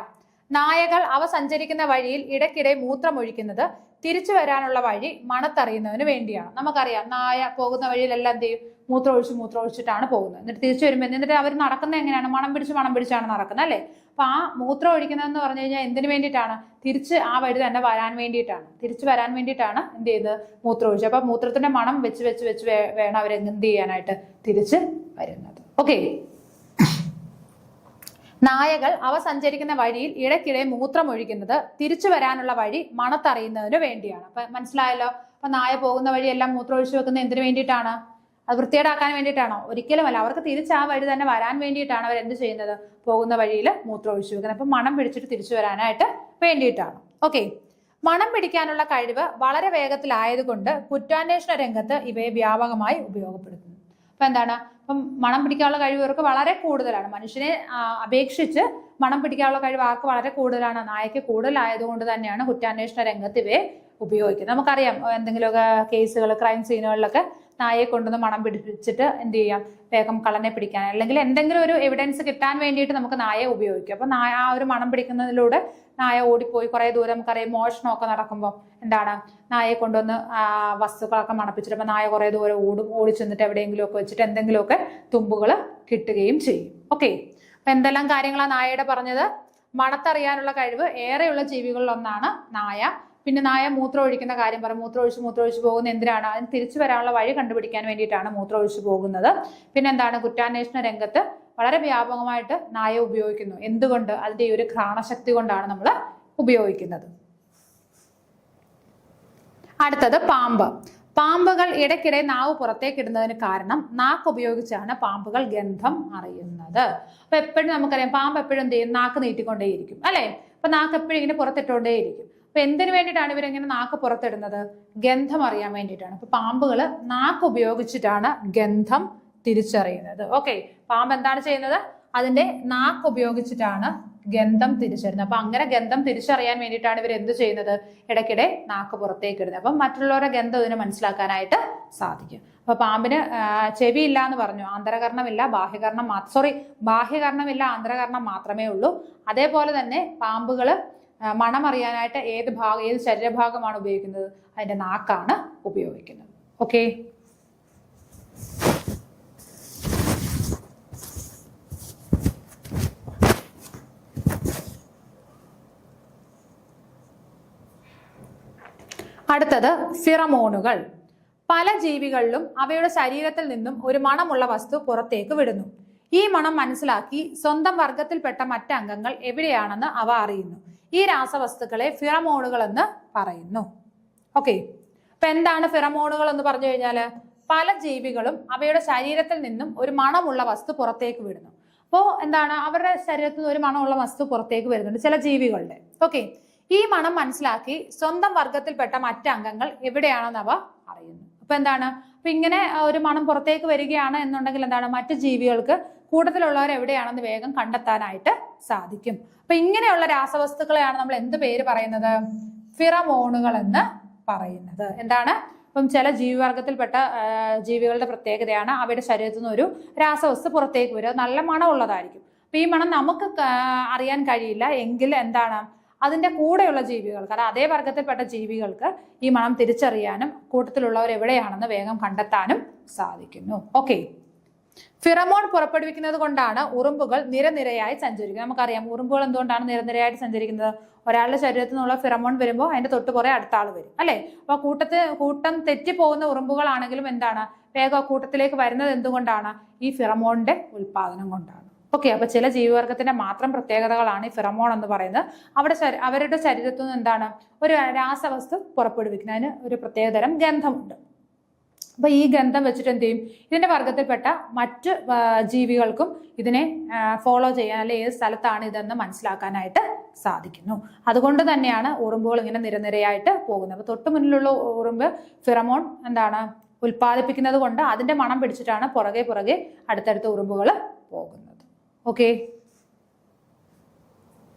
നായകൾ അവ സഞ്ചരിക്കുന്ന വഴിയിൽ ഇടയ്ക്കിടെ മൂത്രമൊഴിക്കുന്നത് തിരിച്ചു വരാനുള്ള വഴി മണത്തറിയുന്നതിന് വേണ്ടിയാണ്. നമുക്കറിയാം, നായ പോകുന്ന വഴിയിലെല്ലാം എന്ത് ചെയ്യും, മൂത്രമൊഴിച്ചിട്ടാണ് പോകുന്നത്. എന്നിട്ട് തിരിച്ചു വരുമ്പോൾ എന്നിട്ട് അവർ നടക്കുന്നത് എങ്ങനെയാണ്, മണം പിടിച്ചാണ് നടക്കുന്നത്, അല്ലെ? അപ്പൊ ആ മൂത്രം ഒഴിക്കുന്നതെന്ന് പറഞ്ഞു കഴിഞ്ഞാൽ എന്തിനു വേണ്ടിയിട്ടാണ്, തിരിച്ച് ആ വഴി തന്നെ വരാൻ വേണ്ടിയിട്ടാണ്, തിരിച്ചു വരാൻ വേണ്ടിയിട്ടാണ് എന്ത് ചെയ്ത് മൂത്രം ഒഴിച്ചത്. അപ്പൊ മൂത്രത്തിന്റെ മണം വെച്ച് വേണം അവർ എന്ത് ചെയ്യാനായിട്ട്, തിരിച്ച് വരുന്നത്. ഓക്കെ, നായകൾ അവ സഞ്ചരിക്കുന്ന വഴിയിൽ ഇടയ്ക്കിടെ മൂത്രമൊഴിക്കുന്നത് തിരിച്ചു വരാനുള്ള വഴി മണത്തറിയുന്നതിന് വേണ്ടിയാണ്. അപ്പൊ മനസ്സിലായല്ലോ. അപ്പൊ നായ പോകുന്ന വഴി എല്ലാം മൂത്രമൊഴിച്ചു വെക്കുന്നത് എന്തിനു വേണ്ടിയിട്ടാണ്, അത് വൃത്തികേടാക്കാൻ വേണ്ടിയിട്ടാണോ? ഒരിക്കലുമല്ല. അവർക്ക് തിരിച്ച് ആ വഴി തന്നെ വരാൻ വേണ്ടിയിട്ടാണ് അവർ എന്ത് ചെയ്യുന്നത്, പോകുന്ന വഴിയിൽ മൂത്രമൊഴിച്ചു വെക്കുന്നത്. അപ്പൊ മണം പിടിച്ചിട്ട് തിരിച്ചു വരാനായിട്ട് വേണ്ടിയിട്ടാണ്. ഓക്കെ, മണം പിടിക്കാനുള്ള കഴിവ് വളരെ വേഗത്തിലായതുകൊണ്ട് കുറ്റാന്വേഷണ രംഗത്ത് ഇവയെ വ്യാപകമായി ഉപയോഗപ്പെടുത്തുന്നു. അപ്പൊ എന്താണ്, അപ്പം മണം പിടിക്കാനുള്ള കഴിവ് ഇവർക്ക് വളരെ കൂടുതലാണ്. മനുഷ്യനെ അപേക്ഷിച്ച് മണം പിടിക്കാനുള്ള കഴിവ് ആർക്ക് വളരെ കൂടുതലാണ്, നായക്ക് കൂടുതലായതുകൊണ്ട് തന്നെയാണ് കുറ്റാന്വേഷണ രംഗത്ത് ഇവയെ ഉപയോഗിക്കുന്നത്. നമുക്കറിയാം, എന്തെങ്കിലുമൊക്കെ കേസുകൾ, ക്രൈം സീനുകളിലൊക്കെ നായയെ കൊണ്ടുവന്ന് മണം പിടിപ്പിച്ചിട്ട് എന്ത് ചെയ്യാം, വേഗം കള്ളനെ പിടിക്കാൻ, അല്ലെങ്കിൽ എന്തെങ്കിലും ഒരു എവിഡൻസ് കിട്ടാൻ വേണ്ടിയിട്ട് നമുക്ക് നായയെ ഉപയോഗിക്കും. അപ്പൊ നായ ആ ഒരു മണം പിടിക്കുന്നതിലൂടെ നായ ഓടിപ്പോയി കുറെ ദൂരം, നമുക്കറിയാം മോഷണമൊക്കെ നടക്കുമ്പോൾ എന്താണ്, നായയെ കൊണ്ടുവന്ന് വസ്തുക്കളൊക്കെ മണപ്പിച്ചിട്ട് അപ്പൊ നായ കുറെ ദൂരം ഓടി ചെന്നിട്ട് എവിടെയെങ്കിലും ഒക്കെ വെച്ചിട്ട് എന്തെങ്കിലുമൊക്കെ തുമ്പുകൾ കിട്ടുകയും ചെയ്യും. ഓക്കെ, അപ്പൊ എന്തെല്ലാം കാര്യങ്ങളാണ് നായയുടെ പറഞ്ഞത്, മണത്തറിയാനുള്ള കഴിവ് ഏറെയുള്ള ജീവികളിൽ ഒന്നാണ് നായ. പിന്നെ നായ മൂത്രം ഒഴിക്കുന്ന കാര്യം പറയും. മൂത്രമൊഴിച്ച് പോകുന്ന എന്തിനാണ്, അതിന് തിരിച്ചു വരാനുള്ള വഴി കണ്ടുപിടിക്കാൻ വേണ്ടിയിട്ടാണ് മൂത്രമൊഴിച്ച് പോകുന്നത്. പിന്നെന്താണ്, കുറ്റാന്വേഷണ രംഗത്ത് വളരെ വ്യാപകമായിട്ട് നായ ഉപയോഗിക്കുന്നു. എന്തുകൊണ്ട്, അതിന്റെ ഈ ഒരു ഘ്രാണശക്തി കൊണ്ടാണ് നമ്മൾ ഉപയോഗിക്കുന്നത്. അടുത്തത് പാമ്പ്. പാമ്പുകൾ ഇടയ്ക്കിടെ നാവ് പുറത്തേക്കിടുന്നതിന് കാരണം നാക്ക് ഉപയോഗിച്ചാണ് പാമ്പുകൾ ഗന്ധം അറിയുന്നത്. അപ്പൊ എപ്പോഴും നമുക്കറിയാം, പാമ്പ് എപ്പോഴും എന്ത് ചെയ്യും, നാക്ക് നീട്ടിക്കൊണ്ടേയിരിക്കും, അല്ലെ? അപ്പൊ നാക്ക് എപ്പോഴും ഇങ്ങനെ പുറത്തിട്ടുകൊണ്ടേയിരിക്കും. അപ്പൊ എന്തിനു വേണ്ടിയിട്ടാണ് ഇവരെങ്ങനെ നാക്ക് പുറത്തിടുന്നത്, ഗന്ധം അറിയാൻ വേണ്ടിയിട്ടാണ്. അപ്പൊ പാമ്പുകൾ നാക്ക് ഉപയോഗിച്ചിട്ടാണ് ഗന്ധം തിരിച്ചറിയുന്നത്. ഓക്കെ, പാമ്പ് എന്താണ് ചെയ്യുന്നത്? അതിന്റെ നാക്ക് ഉപയോഗിച്ചിട്ടാണ് ഗന്ധം തിരിച്ചറിയുന്നത്. അപ്പൊ അങ്ങനെ ഗന്ധം തിരിച്ചറിയാൻ വേണ്ടിയിട്ടാണ് ഇവർ എന്ത് ചെയ്യുന്നത്? ഇടയ്ക്കിടെ നാക്ക് പുറത്തേക്ക് ഇടുന്നത്. അപ്പം മറ്റുള്ളവരുടെ ഗന്ധം ഇതിനെ മനസ്സിലാക്കാനായിട്ട് സാധിക്കും. അപ്പൊ പാമ്പിന് ചെവി ഇല്ല എന്ന് പറഞ്ഞു, ആന്തരകർണമില്ല, ബാഹ്യകർണം ബാഹ്യകർണമില്ല, ആന്തരകർണം മാത്രമേ ഉള്ളൂ. അതേപോലെ തന്നെ പാമ്പുകള് മണമറിയാനായിട്ട് ഏത് ശരീരഭാഗമാണ് ഉപയോഗിക്കുന്നത്? അതിന്റെ നാക്കാണ് ഉപയോഗിക്കുന്നത്. ഓക്കെ, അടുത്തത് ഫിറമോണുകൾ. പല ജീവികളിലും അവയുടെ ശരീരത്തിൽ നിന്നും ഒരു മണമുള്ള വസ്തു പുറത്തേക്ക് വിടുന്നു. ഈ മണം മനസ്സിലാക്കി സ്വന്തം വർഗത്തിൽപ്പെട്ട മറ്റംഗങ്ങൾ എവിടെയാണെന്ന് അവ അറിയുന്നു. ഈ രാസവസ്തുക്കളെ ഫിറമോണുകൾ എന്ന് പറയുന്നു. ഓക്കെ, അപ്പൊ എന്താണ് ഫിറമോണുകൾ എന്ന് പറഞ്ഞു കഴിഞ്ഞാല്? പല ജീവികളും അവയുടെ ശരീരത്തിൽ നിന്നും ഒരു മണമുള്ള വസ്തു പുറത്തേക്ക് വിടുന്നു. അപ്പോൾ എന്താണ്? അവരുടെ ശരീരത്തിൽ നിന്ന് ഒരു മണമുള്ള വസ്തു പുറത്തേക്ക് വരുന്നുണ്ട് ചില ജീവികളുടെ. ഓക്കെ, ഈ മണം മനസ്സിലാക്കി സ്വന്തം വർഗത്തിൽപ്പെട്ട മറ്റംഗങ്ങൾ എവിടെയാണെന്ന് അവ അറിയുന്നു. അപ്പൊ എന്താണ്? അപ്പൊ ഇങ്ങനെ ഒരു മണം പുറത്തേക്ക് വരികയാണ് എന്നുണ്ടെങ്കിൽ എന്താണ്? മറ്റു ജീവികൾക്ക് കൂട്ടത്തിലുള്ളവർ എവിടെയാണെന്ന് വേഗം കണ്ടെത്താനായിട്ട് സാധിക്കും. അപ്പൊ ഇങ്ങനെയുള്ള രാസവസ്തുക്കളെയാണ് നമ്മൾ എന്ത് പേര് പറയുന്നത്? ഫിറമോണുകൾ എന്ന് പറയുന്നത്. എന്താണ്? അപ്പം ചില ജീവിവർഗത്തിൽപ്പെട്ട ജീവികളുടെ പ്രത്യേകതയാണ് അവയുടെ ശരീരത്തിൽ നിന്ന് ഒരു രാസവസ്തു പുറത്തേക്ക് വരും. നല്ല മണമുള്ളതായിരിക്കും. അപ്പൊ ഈ മണം നമുക്ക് അറിയാൻ കഴിയില്ല എങ്കിൽ എന്താണ്? അതിന്റെ കൂടെയുള്ള ജീവികൾക്ക്, അതായത് അതേ വർഗത്തിൽപ്പെട്ട ജീവികൾക്ക് ഈ മണം തിരിച്ചറിയാനും കൂട്ടത്തിലുള്ളവർ എവിടെയാണെന്ന് വേഗം കണ്ടെത്താനും സാധിക്കുന്നു. ഓക്കെ, ഫിറമോൺ പുറപ്പെടുവിക്കുന്നത് കൊണ്ടാണ് ഉറുമ്പുകൾ നിരനിരയായി സഞ്ചരിക്കുന്നത്. നമുക്കറിയാം ഉറുമ്പുകൾ എന്തുകൊണ്ടാണ് നിരനിരയായിട്ട് സഞ്ചരിക്കുന്നത്? ഒരാളുടെ ശരീരത്തിൽ നിന്നുള്ള ഫിറമോൺ വരുമ്പോൾ അതിന്റെ തൊട്ടുപുറേ അടുത്ത ആൾ വരും, അല്ലെ? അപ്പൊ കൂട്ടം തെറ്റിപ്പോകുന്ന ഉറുമ്പുകളാണെങ്കിലും എന്താണ്? വേഗം കൂട്ടത്തിലേക്ക് വരുന്നത് എന്തുകൊണ്ടാണ്? ഈ ഫിറമോണിന്റെ ഉൽപാദനം കൊണ്ടാണ്. ഓക്കെ, അപ്പൊ ചില ജീവിവർഗത്തിന്റെ മാത്രം പ്രത്യേകതകളാണ് ഈ ഫിറമോൺ എന്ന് പറയുന്നത്. അവരുടെ ശരീരത്തിൽ നിന്ന് എന്താണ്? ഒരു രാസവസ്തു പുറപ്പെടുവിക്കുന്നതിന് ഒരു പ്രത്യേകതരം ഗന്ധമുണ്ട്. അപ്പൊ ഈ ഗന്ധം വെച്ചിട്ട് എന്ത് ചെയ്യും? ഇതിന്റെ വർഗത്തിൽപ്പെട്ട മറ്റ് ജീവികൾക്കും ഇതിനെ ഫോളോ ചെയ്യാൻ, അല്ലെ ഏത് സ്ഥലത്താണ് ഇതെന്ന് മനസ്സിലാക്കാനായിട്ട് സാധിക്കുന്നു. അതുകൊണ്ട് തന്നെയാണ് ഉറുമ്പുകൾ ഇങ്ങനെ നിരനിരയായിട്ട് പോകുന്നത്. അപ്പൊ തൊട്ടു മുന്നിലുള്ള ഉറുമ്പ് ഫിറമോൺ എന്താണ് ഉൽപ്പാദിപ്പിക്കുന്നത് കൊണ്ട് അതിന്റെ മണം പിടിച്ചിട്ടാണ് പുറകെ അടുത്തടുത്ത ഉറുമ്പുകൾ പോകുന്നത്. ഓക്കെ,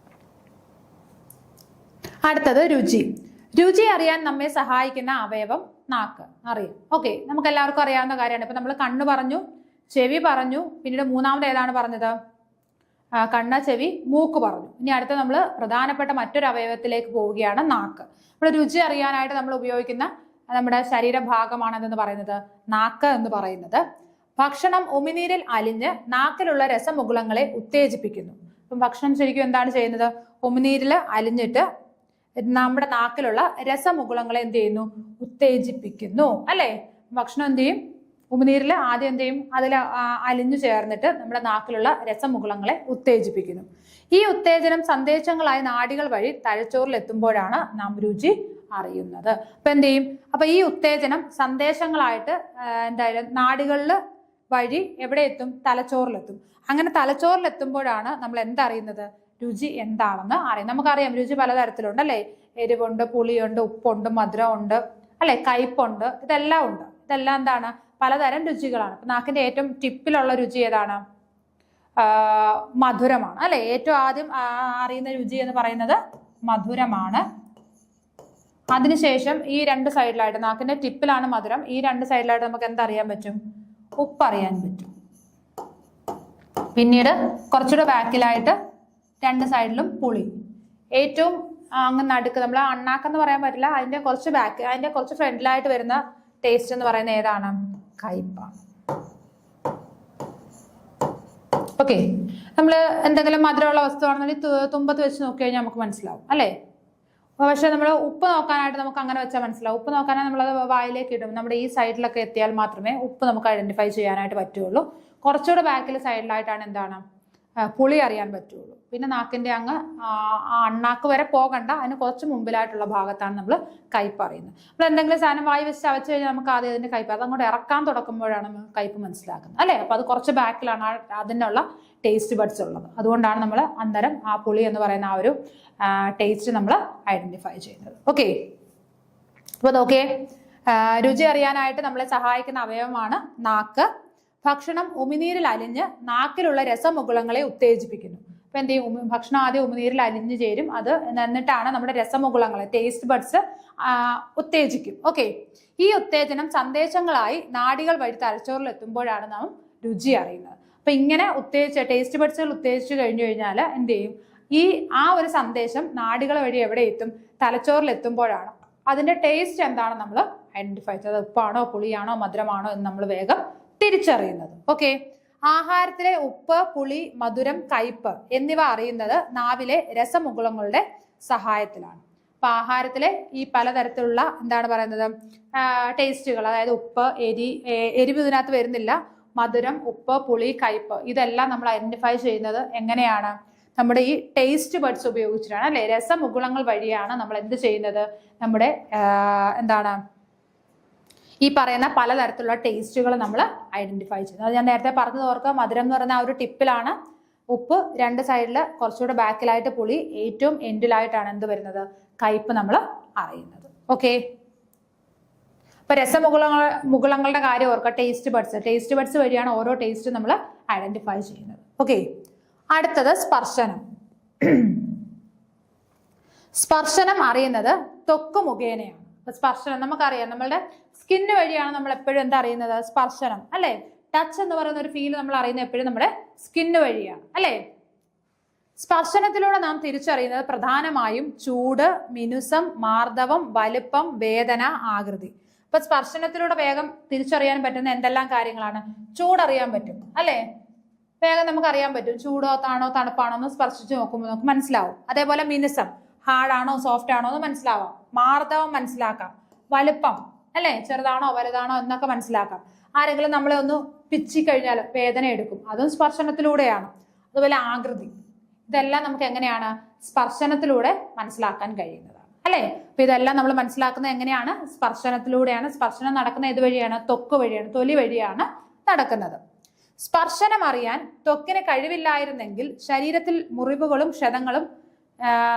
അടുത്തത് രുചി. രുചി അറിയാൻ നമ്മെ സഹായിക്കുന്ന അവയവം നാക്ക്. അറിയാം. ഓക്കെ, നമുക്ക് എല്ലാവർക്കും അറിയാവുന്ന കാര്യമാണ്. ഇപ്പൊ നമ്മൾ കണ്ണ് പറഞ്ഞു, ചെവി പറഞ്ഞു, പിന്നീട് മൂന്നാമത് ഏതാണ് പറഞ്ഞത്? കണ്ണ്, ചെവി, മൂക്ക് പറഞ്ഞു. ഇനി അടുത്ത നമ്മൾ പ്രധാനപ്പെട്ട മറ്റൊരു അവയവത്തിലേക്ക് പോവുകയാണ്, നാക്ക്. നമ്മുടെ രുചി അറിയാനായിട്ട് നമ്മൾ ഉപയോഗിക്കുന്ന നമ്മുടെ ശരീരഭാഗമാണെന്ന് പറയുന്നത് നാക്ക് എന്ന് പറയുന്നത്. ഭക്ഷണം ഉമിനീരിൽ അലിഞ്ഞ് നാക്കിലുള്ള രസമുകുളങ്ങളെ ഉത്തേജിപ്പിക്കുന്നു. അപ്പം ഭക്ഷണം ശരിക്കും എന്താണ് ചെയ്യുന്നത്? ഉമിനീരിൽ അലിഞ്ഞിട്ട് നമ്മുടെ നാക്കിലുള്ള രസമുകുളങ്ങളെ എന്ത് ചെയ്യുന്നു? ഉത്തേജിപ്പിക്കുന്നു, അല്ലെ? ഭക്ഷണം എന്ത് ചെയ്യും? ഉമിനീരിൽ ആദ്യം എന്ത് ചെയ്യും? അതിൽ അലിഞ്ഞു ചേർന്നിട്ട് നമ്മുടെ നാക്കിലുള്ള രസമുകുളങ്ങളെ ഉത്തേജിപ്പിക്കുന്നു. ഈ ഉത്തേജനം സന്ദേശങ്ങളായ നാഡികൾ വഴി തലച്ചോറിൽ എത്തുമ്പോഴാണ് നാം രുചി അറിയുന്നത്. അപ്പൊ എന്ത് ചെയ്യും? അപ്പൊ ഈ ഉത്തേജനം സന്ദേശങ്ങളായിട്ട് എന്തായാലും നാഡികളിൽ വഴി എവിടെ എത്തും? തലച്ചോറിലെത്തും. അങ്ങനെ തലച്ചോറിലെത്തുമ്പോഴാണ് നമ്മൾ എന്തറിയുന്നത്? രുചി എന്താണെന്ന് അറിയാം. നമുക്കറിയാം രുചി പലതരത്തിലുണ്ട്, അല്ലെ? എരിവുണ്ട്, പുളിയുണ്ട്, ഉപ്പുണ്ട്, മധുരമുണ്ട്, അല്ലെ? കയ്പുണ്ട്, ഇതെല്ലാം ഉണ്ട്. ഇതെല്ലാം എന്താണ്? പലതരം രുചികളാണ്. അപ്പൊ നാക്കിന്റെ ഏറ്റവും ടിപ്പിലുള്ള രുചി ഏതാണ്? മധുരമാണ്, അല്ലെ? ഏറ്റവും ആദ്യം അറിയുന്ന രുചി എന്ന് പറയുന്നത് മധുരമാണ്. അതിനുശേഷം ഈ രണ്ട് സൈഡിലായിട്ട്, നാക്കിന്റെ ടിപ്പിലാണ് മധുരം, ഈ രണ്ട് സൈഡിലായിട്ട് നമുക്ക് എന്തറിയാൻ പറ്റും? ഉപ്പ് അറിയാൻ പറ്റും. പിന്നീട് കുറച്ചുകൂടെ ബാക്കിലായിട്ട് രണ്ട് സൈഡിലും പുളി. ഏറ്റവും അങ്ങ് നടുക്ക് നമ്മൾ അണ്ണാക്കെന്ന് പറയാൻ പറ്റില്ല, അതിന്റെ കുറച്ച് ബാക്ക്, അതിന്റെ കുറച്ച് ഫ്രണ്ടിലായിട്ട് വരുന്ന ടേസ്റ്റ് എന്ന് പറയുന്നത് ഏതാണ്? കയ്പാണ്. ഓക്കെ, നമ്മൾ എന്തെങ്കിലും മധുരമുള്ള വസ്തുവാണെന്നുണ്ടെങ്കിൽ തുമ്പത്ത് വെച്ച് നോക്കി കഴിഞ്ഞാൽ നമുക്ക് മനസ്സിലാവും, അല്ലേ? പക്ഷെ നമ്മൾ ഉപ്പ് നോക്കാനായിട്ട് നമുക്ക് അങ്ങനെ വെച്ചാൽ മനസ്സിലാവും. ഉപ്പ് നോക്കാനായി നമ്മളത് വായിലേക്ക് ഇടും. നമ്മുടെ ഈ സൈഡിലൊക്കെ എത്തിയാൽ മാത്രമേ ഉപ്പ് നമുക്ക് ഐഡന്റിഫൈ ചെയ്യാനായിട്ട് പറ്റുള്ളൂ. കുറച്ചുകൂടെ ബാക്കിൽ സൈഡിലായിട്ടാണ് എന്താണ്? പുളി അറിയാൻ പറ്റുള്ളൂ. പിന്നെ നാക്കിന്റെ അങ്ങ് അണ്ണാക്ക് വരെ പോകണ്ട, അതിന് കുറച്ച് മുമ്പിലായിട്ടുള്ള ഭാഗത്താണ് നമ്മൾ കയ്പ് അറിയുന്നത്. നമ്മൾ എന്തെങ്കിലും സാധനം വായി വെച്ച് ചവച്ച് കഴിഞ്ഞാൽ നമുക്ക് ആദ്യം അതിന്റെ കയ്പ്, അതങ്ങോട്ട് ഇറക്കാൻ തുടക്കുമ്പോഴാണ് കയ്പ് മനസ്സിലാക്കുന്നത്, അല്ലേ? അപ്പൊ അത് കുറച്ച് ബാക്കിലാണ് അതിനുള്ള ടേസ്റ്റ് ബഡ്സ് ഉള്ളത്. അതുകൊണ്ടാണ് നമ്മൾ അന്നേരം ആ പുളി എന്ന് പറയുന്ന ആ ഒരു ടേസ്റ്റ് നമ്മൾ ഐഡന്റിഫൈ ചെയ്യുന്നത്. ഓക്കെ, അപ്പൊ നോക്കിയേ, രുചി അറിയാനായിട്ട് നമ്മളെ സഹായിക്കുന്ന അവയവമാണ് നാക്ക്. ഭക്ഷണം ഉമിനീരിൽ അലിഞ്ഞ് നാക്കിലുള്ള രസമുകുളങ്ങളെ ഉത്തേജിപ്പിക്കുന്നു. അപ്പൊ എന്ത് ചെയ്യും? ഭക്ഷണം ആദ്യം ഉമിനീരിൽ അലിഞ്ഞു ചേരും, അത് എന്നിട്ടാണ് നമ്മുടെ രസമുകുളങ്ങളെ, ടേസ്റ്റ് ബഡ്സ് ഉത്തേജിക്കും. ഓക്കെ, ഈ ഉത്തേജനം സന്ദേശങ്ങളായി നാഡികൾ വഴി തലച്ചോറിൽ എത്തുമ്പോഴാണ് നാം രുചി അറിയുന്നത്. അപ്പൊ ഇങ്ങനെ ടേസ്റ്റ് ബഡ്സുകൾ ഉത്തേജിച്ചു കഴിഞ്ഞു കഴിഞ്ഞാൽ എന്ത് ചെയ്യും? ആ ഒരു സന്ദേശം നാഡികൾ വഴി എവിടെ എത്തും? തലച്ചോറിൽ എത്തുമ്പോഴാണ് അതിന്റെ ടേസ്റ്റ് എന്താണെന്ന് നമ്മൾ ഐഡന്റിഫൈ ചെയ്തത്. ഉപ്പാണോ പുളിയാണോ മധുരമാണോ എന്ന് നമ്മൾ വേഗം തിരിച്ചറിയുന്നത്. ഓക്കെ, ആഹാരത്തിലെ ഉപ്പ്, പുളി, മധുരം, കയ്പ് എന്നിവ അറിയുന്നത് നാവിലെ രസമുകുളങ്ങളുടെ സഹായത്തിലാണ്. അപ്പൊ ആഹാരത്തിലെ ഈ പലതരത്തിലുള്ള എന്താണ് പറയുന്നത് ടേസ്റ്റുകൾ, അതായത് ഉപ്പ്, എരിവ് ഇതിനകത്ത് വരുന്നില്ല, മധുരം, ഉപ്പ്, പുളി, കയ്പ്, ഇതെല്ലാം നമ്മൾ ഐഡന്റിഫൈ ചെയ്യുന്നത് എങ്ങനെയാണ്? നമ്മുടെ ഈ ടേസ്റ്റ് ബഡ്സ് ഉപയോഗിച്ചിട്ടാണ്, അല്ലെ? രസമുകുളങ്ങൾ വഴിയാണ് നമ്മൾ എന്ത് ചെയ്യുന്നത്? നമ്മുടെ എന്താണ് ഈ പറയുന്ന പലതരത്തിലുള്ള ടേസ്റ്റുകൾ നമ്മൾ ഐഡന്റിഫൈ ചെയ്യുന്നത്. അത് ഞാൻ നേരത്തെ പറഞ്ഞത് ഓർക്കുക. മധുരം എന്ന് പറയുന്ന ആ ഒരു ടിപ്പിലാണ്, ഉപ്പ് രണ്ട് സൈഡിൽ കുറച്ചുകൂടെ ബാക്കിലായിട്ട്, പുളി ഏറ്റവും എൻഡിലായിട്ടാണ് എന്ത് വരുന്നത്? കയ്പ് നമ്മൾ അറിയുന്നത്. ഓക്കെ, അപ്പൊ മുകുളങ്ങളുടെ കാര്യം ഓർക്കുക. ടേസ്റ്റ് ബഡ്സ് വഴിയാണ് ഓരോ ടേസ്റ്റ് നമ്മൾ ഐഡന്റിഫൈ ചെയ്യുന്നത്. ഓക്കെ, അടുത്തത് സ്പർശനം. സ്പർശനം അറിയുന്നത് ത്വക്ക് മുഖേനയാണ്. സ്പർശനം നമുക്കറിയാം, നമ്മളുടെ സ്കിന്ന് വഴിയാണ് നമ്മൾ എപ്പോഴും എന്താ അറിയുന്നത്? സ്പർശനം, അല്ലെ? ടച്ച് എന്ന് പറയുന്ന ഒരു ഫീൽ നമ്മൾ അറിയുന്നത് എപ്പോഴും നമ്മുടെ സ്കിന്ന് വഴിയാണ്, അല്ലെ? സ്പർശനത്തിലൂടെ നാം തിരിച്ചറിയുന്നത് പ്രധാനമായും ചൂട്, മിനുസം, മാർദ്ദവം, വലുപ്പം, വേദന, ആകൃതി. അപ്പൊ സ്പർശനത്തിലൂടെ വേഗം തിരിച്ചറിയാൻ പറ്റുന്ന എന്തെല്ലാം കാര്യങ്ങളാണ്? ചൂടറിയാൻ പറ്റും, അല്ലെ? വേഗം നമുക്ക് അറിയാൻ പറ്റും ചൂടോത്താണോ തണുപ്പാണോ എന്ന് സ്പർശിച്ച് നോക്കുമ്പോൾ നമുക്ക് മനസ്സിലാവും. അതേപോലെ മിനുസം, ഹാർഡാണോ സോഫ്റ്റ് ആണോ എന്ന് മനസ്സിലാവാം. മാർദ്ദവം മനസ്സിലാക്കാം. വലുപ്പം, അല്ലെ? ചെറുതാണോ വലുതാണോ എന്നൊക്കെ മനസ്സിലാക്കാം. ആരെങ്കിലും നമ്മളെ ഒന്ന് പിച്ചി കഴിഞ്ഞാൽ വേദന എടുക്കും, അതും സ്പർശനത്തിലൂടെയാണ്. അതുപോലെ ആകൃതി, ഇതെല്ലാം നമുക്ക് എങ്ങനെയാണ്? സ്പർശനത്തിലൂടെ മനസ്സിലാക്കാൻ കഴിയുന്നതാണ്, അല്ലെ? അപ്പൊ ഇതെല്ലാം നമ്മൾ മനസ്സിലാക്കുന്നത് എങ്ങനെയാണ്? സ്പർശനത്തിലൂടെയാണ്. സ്പർശനം നടക്കുന്ന ഏത് വഴിയാണ്? ത്വക്ക് വഴിയാണ്, തൊലി വഴിയാണ് നടക്കുന്നത്. സ്പർശനം അറിയാൻ ത്വക്കിന് കഴിവില്ലായിരുന്നെങ്കിൽ ശരീരത്തിൽ മുറിവുകളും ക്ഷതങ്ങളും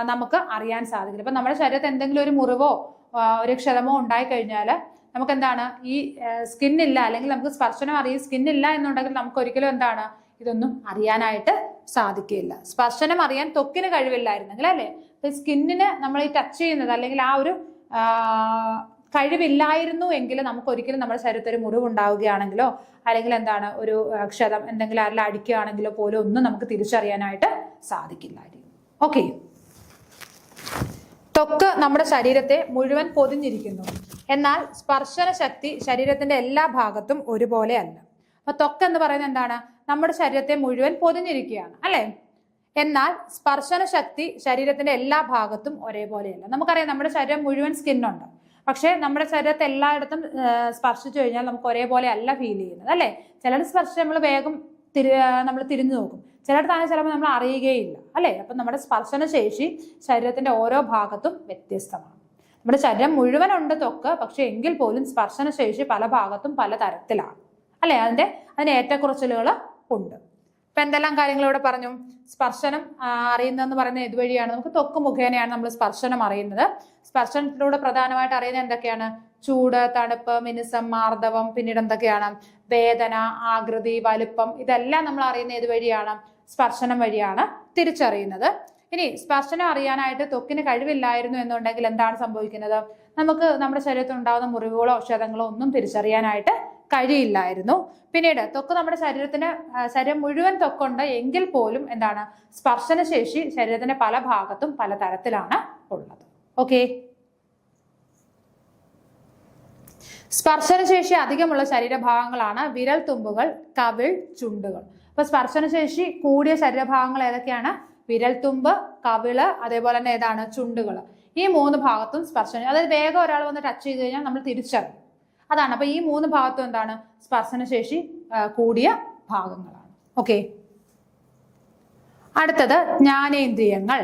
നമുക്ക് അറിയാൻ സാധിക്കില്ല. ഇപ്പൊ നമ്മുടെ ശരീരത്തിൽ എന്തെങ്കിലും ഒരു മുറിവോ ഒരു ക്ഷതമോ ഉണ്ടായി കഴിഞ്ഞാൽ നമുക്ക് എന്താണ്? ഈ സ്കിന്നില്ല, അല്ലെങ്കിൽ നമുക്ക് സ്പർശനം അറിയും, സ്കിന്നില്ല എന്നുണ്ടെങ്കിൽ നമുക്ക് ഒരിക്കലും എന്താണ്? ഇതൊന്നും അറിയാനായിട്ട് സാധിക്കില്ല. സ്പർശനം അറിയാൻ ത്വക്കിന് കഴിവില്ലായിരുന്നെങ്കിൽ, അല്ലെ? സ്കിന്നിന് നമ്മൾ ഈ ടച്ച് ചെയ്യുന്നത്, അല്ലെങ്കിൽ ആ ഒരു കഴിവില്ലായിരുന്നു എങ്കിൽ നമുക്ക് ഒരിക്കലും നമ്മുടെ ശരീരത്തിൽ ഒരു മുറിവുണ്ടാവുകയാണെങ്കിലോ, അല്ലെങ്കിൽ എന്താണ് ഒരു ക്ഷതം എന്തെങ്കിലും ആരെല്ലാം അടിക്കുകയാണെങ്കിലോ പോലും ഒന്നും നമുക്ക് തിരിച്ചറിയാനായിട്ട് സാധിക്കില്ലായിരിക്കും. ഓക്കെ, ത്വക്ക് നമ്മുടെ ശരീരത്തെ മുഴുവൻ പൊതിഞ്ഞിരിക്കുന്നു. എന്നാൽ സ്പർശന ശക്തി ശരീരത്തിന്റെ എല്ലാ ഭാഗത്തും ഒരുപോലെ അല്ല. അപ്പൊ ത്വക്ക് എന്ന് പറയുന്നത് എന്താണ്? നമ്മുടെ ശരീരത്തെ മുഴുവൻ പൊതിഞ്ഞിരിക്കുകയാണ്, അല്ലെ? എന്നാൽ സ്പർശന ശക്തി ശരീരത്തിന്റെ എല്ലാ ഭാഗത്തും ഒരേപോലെയല്ല. നമുക്കറിയാം നമ്മുടെ ശരീരം മുഴുവൻ സ്കിന്നുണ്ട്, പക്ഷെ നമ്മുടെ ശരീരത്തെ എല്ലായിടത്തും സ്പർശിച്ചു കഴിഞ്ഞാൽ നമുക്ക് ഒരേപോലെ അല്ല ഫീൽ ചെയ്യുന്നത്, അല്ലെ? ചിലർ സ്പർശം നമ്മൾ വേഗം നമ്മൾ തിരിഞ്ഞു നോക്കും, ചിലയിടത്താണെങ്കിൽ ചിലപ്പോൾ നമ്മൾ അറിയുകയില്ല, അല്ലെ? അപ്പൊ നമ്മുടെ സ്പർശന ശേഷി ശരീരത്തിന്റെ ഓരോ ഭാഗത്തും വ്യത്യസ്തമാണ്. നമ്മുടെ ശരീരം മുഴുവൻ ഉണ്ട് ത്വക്ക്, പക്ഷെ എങ്കിൽ പോലും സ്പർശന ശേഷി പല ഭാഗത്തും പല തരത്തിലാണ്, അല്ലെ? അതിന് ഏറ്റക്കുറച്ചിലുകൾ ഉണ്ട്. ഇപ്പൊ എന്തെല്ലാം കാര്യങ്ങൾ ഇവിടെ പറഞ്ഞു? സ്പർശനം അറിയുന്നതെന്ന് പറയുന്നത് ഇതുവഴിയാണ്, നമുക്ക് ത്വക്ക് മുഖേനയാണ് നമ്മൾ സ്പർശനം അറിയുന്നത്. സ്പർശനത്തിലൂടെ പ്രധാനമായിട്ട് അറിയുന്നത് എന്തൊക്കെയാണ്? ചൂട്, തണുപ്പ്, മിനുസം, മാർദ്ദവം, പിന്നീട് എന്തൊക്കെയാണ്? വേദന, ആകൃതി, വലുപ്പം, ഇതെല്ലാം നമ്മൾ അറിയുന്നത് ഇതുവഴിയാണ്, സ്പർശനം വഴിയാണ് തിരിച്ചറിയുന്നത്. ഇനി സ്പർശനം അറിയാനായിട്ട് ത്വക്കിന് കഴിവില്ലായിരുന്നു എന്നുണ്ടെങ്കിൽ എന്താണ് സംഭവിക്കുന്നത്? നമുക്ക് നമ്മുടെ ശരീരത്തിൽ ഉണ്ടാകുന്ന മുറിവുകളോ ക്ഷതങ്ങളോ ഒന്നും തിരിച്ചറിയാനായിട്ട് കഴിയില്ലായിരുന്നു. പിന്നീട് ത്വക്ക് നമ്മുടെ ശരീരം മുഴുവൻ ത്വക്കുണ്ട് എങ്കിൽ പോലും എന്താണ്? സ്പർശനശേഷി ശരീരത്തിന്റെ പല ഭാഗത്തും പല തരത്തിലാണ് ഉള്ളത്. ഓക്കെ, സ്പർശനശേഷി അധികമുള്ള ശരീരഭാഗങ്ങളാണ് വിരൽ തുമ്പുകൾ, കവിൾ, ചുണ്ടുകൾ. അപ്പൊ സ്പർശനശേഷി കൂടിയ ശരീരഭാഗങ്ങൾ ഏതൊക്കെയാണ്? വിരൽ തുമ്പ്, കവിള്, അതേപോലെ തന്നെ ഏതാണ്? ചുണ്ടുകൾ. ഈ മൂന്ന് ഭാഗത്തും സ്പർശനം, അതായത് വേഗം ഒരാൾ വന്ന് ടച്ച് ചെയ്ത് കഴിഞ്ഞാൽ നമ്മൾ തിരിച്ചറിയും, അതാണ്. അപ്പൊ ഈ മൂന്ന് ഭാഗത്തും എന്താണ്? സ്പർശനശേഷി കൂടിയ ഭാഗങ്ങളാണ്. ഓക്കെ, അടുത്തത് ജ്ഞാനേന്ദ്രിയങ്ങൾ.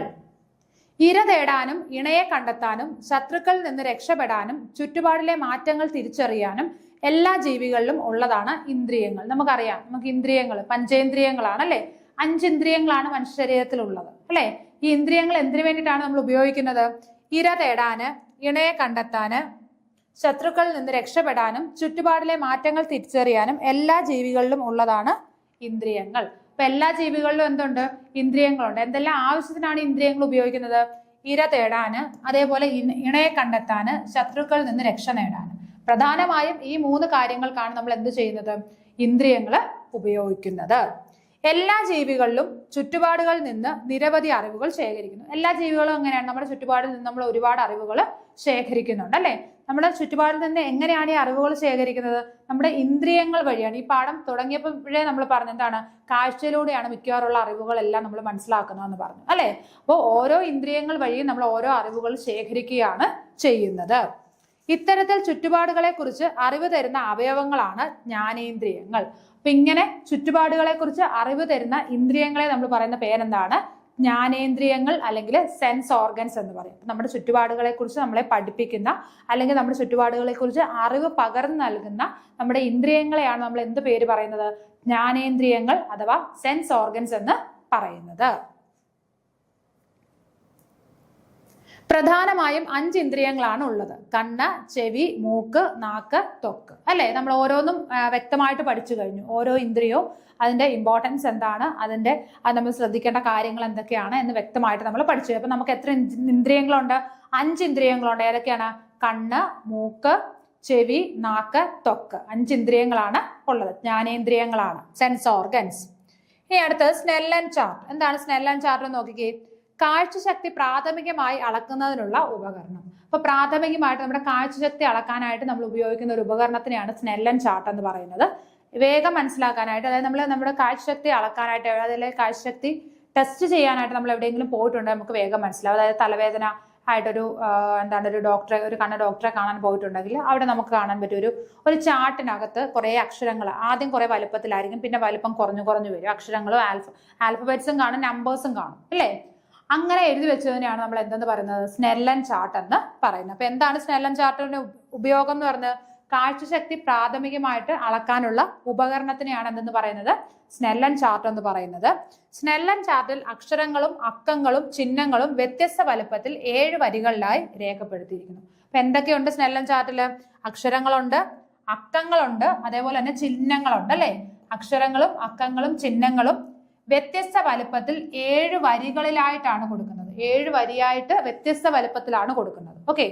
ഇര തേടാനും ഇണയെ കണ്ടെത്താനും ശത്രുക്കളിൽ നിന്ന് രക്ഷപ്പെടാനും ചുറ്റുപാടിലെ മാറ്റങ്ങൾ തിരിച്ചറിയാനും എല്ലാ ജീവികളിലും ഉള്ളതാണ് ഇന്ദ്രിയങ്ങൾ. നമുക്കറിയാം, നമുക്ക് ഇന്ദ്രിയങ്ങൾ പഞ്ചേന്ദ്രിയങ്ങളാണ്, അല്ലെ? 5 ഇന്ദ്രിയങ്ങളാണ് മനുഷ്യ ശരീരത്തിലുള്ളത്, അല്ലെ? ഈ ഇന്ദ്രിയങ്ങൾ എന്തിനു വേണ്ടിയിട്ടാണ് നമ്മൾ ഉപയോഗിക്കുന്നത്? ഇര തേടാന്, ഇണയെ കണ്ടെത്താന്, ശത്രുക്കളിൽ നിന്ന് രക്ഷപ്പെടാനും ചുറ്റുപാടിലെ മാറ്റങ്ങൾ തിരിച്ചറിയാനും എല്ലാ ജീവികളിലും ഉള്ളതാണ് ഇന്ദ്രിയങ്ങൾ. അപ്പൊ എല്ലാ ജീവികളിലും എന്തുണ്ട്? ഇന്ദ്രിയങ്ങളുണ്ട്. എന്തെല്ലാം ആവശ്യത്തിനാണ് ഇന്ദ്രിയങ്ങൾ ഉപയോഗിക്കുന്നത്? ഇര തേടാന്, അതേപോലെ ഇണയെ കണ്ടെത്താന്, ശത്രുക്കളിൽ നിന്ന് രക്ഷ നേടാന്. പ്രധാനമായും ഈ 3 കാര്യങ്ങൾക്കാണ് നമ്മൾ എന്ത് ചെയ്യുന്നത്? ഇന്ദ്രിയങ്ങൾ ഉപയോഗിക്കുന്നത്. എല്ലാ ജീവികളിലും ചുറ്റുപാടുകളിൽ നിന്ന് നിരവധി അറിവുകൾ ശേഖരിക്കുന്നു. എല്ലാ ജീവികളും എങ്ങനെയാണ്? നമ്മുടെ ചുറ്റുപാടിൽ നിന്ന് നമ്മൾ ഒരുപാട് അറിവുകൾ ശേഖരിക്കുന്നുണ്ട് അല്ലെ? നമ്മുടെ ചുറ്റുപാടിൽ നിന്ന് എങ്ങനെയാണ് ഈ അറിവുകൾ ശേഖരിക്കുന്നത്? നമ്മുടെ ഇന്ദ്രിയങ്ങൾ വഴിയാണ്. ഈ പാഠം തുടങ്ങിയപ്പോഴേ നമ്മൾ പറഞ്ഞു എന്താണ്? കാഴ്ചയിലൂടെയാണ് മിക്കവാറുള്ള അറിവുകളെല്ലാം നമ്മൾ മനസ്സിലാക്കുന്നതെന്ന് പറഞ്ഞു അല്ലെ? അപ്പോൾ ഓരോ ഇന്ദ്രിയങ്ങൾ വഴിയും നമ്മൾ ഓരോ അറിവുകൾ ശേഖരിക്കുകയാണ് ചെയ്യുന്നത്. ഇത്തരത്തിൽ ചുറ്റുപാടുകളെ കുറിച്ച് അറിവ് തരുന്ന അവയവങ്ങളാണ് ജ്ഞാനേന്ദ്രിയങ്ങൾ. അപ്പൊ ഇങ്ങനെ ചുറ്റുപാടുകളെ കുറിച്ച് അറിവ് തരുന്ന ഇന്ദ്രിയങ്ങളെ നമ്മൾ പറയുന്ന പേരെന്താണ്? ജ്ഞാനേന്ദ്രിയങ്ങൾ അല്ലെങ്കിൽ സെൻസ് ഓർഗൻസ് എന്ന് പറയും. നമ്മുടെ ചുറ്റുപാടുകളെ കുറിച്ച് നമ്മളെ പഠിപ്പിക്കുന്ന അല്ലെങ്കിൽ നമ്മുടെ ചുറ്റുപാടുകളെ കുറിച്ച് അറിവ് പകർന്നു നൽകുന്ന നമ്മുടെ ഇന്ദ്രിയങ്ങളെയാണ് നമ്മൾ എന്ത് പേര് പറയുന്നത്? ജ്ഞാനേന്ദ്രിയങ്ങൾ അഥവാ സെൻസ് ഓർഗൻസ് എന്ന് പറയുന്നത്. പ്രധാനമായും 5 ഇന്ദ്രിയങ്ങളാണ് ഉള്ളത്. കണ്ണ്, ചെവി, മൂക്ക്, നാക്ക്, ത്വക്ക് അല്ലെ? നമ്മൾ ഓരോന്നും വ്യക്തമായിട്ട് പഠിച്ചു കഴിഞ്ഞു. ഓരോ ഇന്ദ്രിയവും അതിന്റെ ഇമ്പോർട്ടൻസ് എന്താണ്, അത് നമ്മൾ ശ്രദ്ധിക്കേണ്ട കാര്യങ്ങൾ എന്തൊക്കെയാണ് എന്ന് വ്യക്തമായിട്ട് നമ്മൾ പഠിച്ചു. അപ്പൊ നമുക്ക് എത്ര ഇന്ദ്രിയങ്ങളുണ്ട്? 5 ഇന്ദ്രിയങ്ങളുണ്ട്. ഏതൊക്കെയാണ്? കണ്ണ്, മൂക്ക്, ചെവി, നാക്ക്, ത്വക്ക്. 5 ഇന്ദ്രിയങ്ങളാണ് ഉള്ളത്. ജ്ഞാനേന്ദ്രിയങ്ങളാണ്, സെൻസ് ഓർഗൻസ്. ഇനി അടുത്തത് സ്നെല്ലൻ ചാർട്ട്. എന്താണ് സ്നെല്ലൻ ചാർട്ട്? നോക്കിക്കേ. കാഴ്ചശക്തി പ്രാഥമികമായി അളക്കുന്നതിനുള്ള ഉപകരണം. അപ്പൊ പ്രാഥമികമായിട്ട് നമ്മുടെ കാഴ്ചശക്തി അളക്കാനായിട്ട് നമ്മൾ ഉപയോഗിക്കുന്ന ഒരു ഉപകരണത്തിനെയാണ് സ്നെല്ലൻ ചാർട്ട് എന്ന് പറയുന്നത്. വേഗം മനസ്സിലാക്കാനായിട്ട്, അതായത് നമ്മൾ നമ്മുടെ കാഴ്ചശക്തി അളക്കാനായിട്ട്, അതിലെ കാഴ്ചശക്തി ടെസ്റ്റ് ചെയ്യാനായിട്ട് നമ്മൾ എവിടെയെങ്കിലും പോയിട്ടുണ്ടെങ്കിൽ നമുക്ക് വേഗം മനസ്സിലാവും. അതായത് തലവേദന ആയിട്ടൊരു ഒരു കണ്ണ് ഡോക്ടറെ കാണാൻ പോയിട്ടുണ്ടെങ്കിൽ അവിടെ നമുക്ക് കാണാൻ പറ്റും ഒരു ചാർട്ടിനകത്ത് കുറെ അക്ഷരങ്ങൾ ആദ്യം കുറെ വലുപ്പത്തിലായിരിക്കും, പിന്നെ വലുപ്പം കുറഞ്ഞു വരും. അക്ഷരങ്ങളും ആൽഫബറ്റ്സും കാണും, നമ്പേഴ്സും കാണും അല്ലേ? അങ്ങനെ എഴുതി വെച്ചതിനെയാണ് നമ്മൾ എന്തെന്ന് പറയുന്നത്? സ്നെല്ലൻ ചാർട്ട് എന്ന് പറയുന്നത്. അപ്പൊ എന്താണ് സ്നെല്ലൻ ചാർട്ടിന്റെ ഉപയോഗം എന്ന് പറയുന്നത്? കാഴ്ചശക്തി പ്രാഥമികമായിട്ട് അളക്കാനുള്ള ഉപകരണത്തിനെയാണ് എന്തെന്ന് പറയുന്നത്? സ്നെല്ലൻ ചാർട്ട് എന്ന് പറയുന്നത്. സ്നെല്ലൻ ചാർട്ടിൽ അക്ഷരങ്ങളും അക്കങ്ങളും ചിഹ്നങ്ങളും വ്യത്യസ്ത വലുപ്പത്തിൽ 7 വരികളിലായി രേഖപ്പെടുത്തിയിരിക്കുന്നു. അപ്പൊ എന്തൊക്കെയുണ്ട് സ്നെല്ലൻ ചാർട്ടില്? അക്ഷരങ്ങളുണ്ട്, അക്കങ്ങളുണ്ട്, അതേപോലെ തന്നെ ചിഹ്നങ്ങളുണ്ട് അല്ലെ? അക്ഷരങ്ങളും അക്കങ്ങളും ചിഹ്നങ്ങളും വ്യത്യസ്ത വലുപ്പത്തിൽ 7 വരികളിലായിട്ടാണ് കൊടുക്കുന്നത്. 7 വരിയായിട്ട് വ്യത്യസ്ത വലുപ്പത്തിലാണ് കൊടുക്കുന്നത്. ഓക്കെ,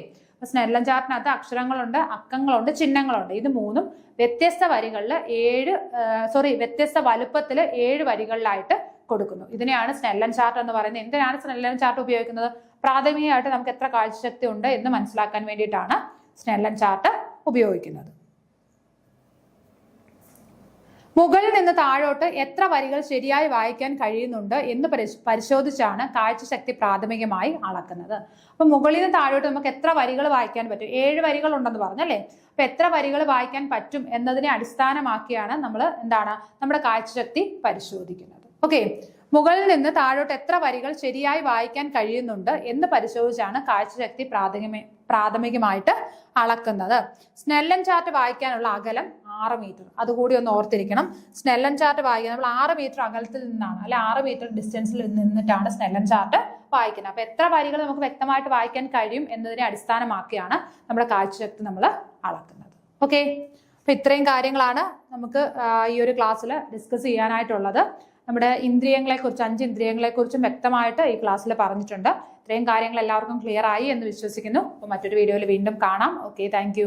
സ്നെല്ലൻ ചാർട്ടിനകത്ത് അക്ഷരങ്ങളുണ്ട്, അക്കങ്ങളുണ്ട്, ചിഹ്നങ്ങളുണ്ട്. ഇത് 3ഉം വ്യത്യസ്ത വരികളിൽ വ്യത്യസ്ത വലുപ്പത്തിൽ 7 വരികളിലായിട്ട് കൊടുക്കുന്നു. ഇതിനെയാണ് സ്നെല്ലൻ ചാർട്ട് എന്ന് പറയുന്നത്. എന്തിനാണ് സ്നെല്ലൻ ചാർട്ട് ഉപയോഗിക്കുന്നത്? പ്രാഥമികമായിട്ട് നമുക്ക് എത്ര കാഴ്ചശക്തി ഉണ്ട് എന്ന് മനസ്സിലാക്കാൻ വേണ്ടിയിട്ടാണ് സ്നെല്ലൻ ചാർട്ട് ഉപയോഗിക്കുന്നത്. മുകളിൽ നിന്ന് താഴോട്ട് എത്ര വരികൾ ശരിയായി വായിക്കാൻ കഴിയുന്നുണ്ട് എന്ന് പരിശോധിച്ചാണ് കാഴ്ചശക്തി പ്രാഥമികമായി അളക്കുന്നത്. അപ്പൊ മുകളിൽ നിന്ന് താഴോട്ട് നമുക്ക് എത്ര വരികൾ വായിക്കാൻ പറ്റും? 7 വരികൾ ഉണ്ടെന്ന് പറഞ്ഞല്ലേ? അപ്പൊ എത്ര വരികൾ വായിക്കാൻ പറ്റും എന്നതിനെ അടിസ്ഥാനമാക്കിയാണ് നമ്മൾ നമ്മുടെ കാഴ്ചശക്തി പരിശോധിക്കുന്നത്. ഓക്കെ, മുകളിൽ നിന്ന് താഴോട്ട് എത്ര വരികൾ ശരിയായി വായിക്കാൻ കഴിയുന്നുണ്ട് എന്ന് പരിശോധിച്ചാണ് കാഴ്ചശക്തി പ്രാഥമികമായിട്ട് അളക്കുന്നത്. സ്നെല്ലൻ ചാർട്ട് വായിക്കാനുള്ള അകലം 6 മീറ്റർ. അതുകൂടി ഒന്ന് ഓർത്തിരിക്കണം. സ്നെല്ലൻ ചാർട്ട് വായിക്കാൻ നമ്മൾ 6 മീറ്റർ അകലത്തിൽ നിന്നാണ്, അല്ലെ 6 മീറ്റർ ഡിസ്റ്റൻസിൽ നിന്നിട്ടാണ് സ്നെല്ലൻ ചാർട്ട് വായിക്കുന്നത്. അപ്പൊ എത്ര വരികൾ നമുക്ക് വ്യക്തമായിട്ട് വായിക്കാൻ കഴിയും എന്നതിനെ അടിസ്ഥാനമാക്കിയാണ് നമ്മുടെ കാഴ്ചശക്തി നമ്മൾ അളക്കുന്നത്. ഓക്കെ, അപ്പൊ ഇത്രയും കാര്യങ്ങളാണ് നമുക്ക് ഈ ഒരു ക്ലാസ്സിൽ ഡിസ്കസ് ചെയ്യാനായിട്ടുള്ളത്. നമ്മുടെ ഇന്ദ്രിയങ്ങളെ കുറിച്ച് 5 ഇന്ദ്രിയങ്ങളെ കുറിച്ചും വ്യക്തമായിട്ട് ഈ ക്ലാസ്സിൽ പറഞ്ഞിട്ടുണ്ട്. ഇത്രയും കാര്യങ്ങൾ എല്ലാവർക്കും ക്ലിയർ ആയി എന്ന് വിശ്വസിക്കുന്നു. അപ്പോൾ മറ്റൊരു വീഡിയോയിൽ വീണ്ടും കാണാം. Okay, thank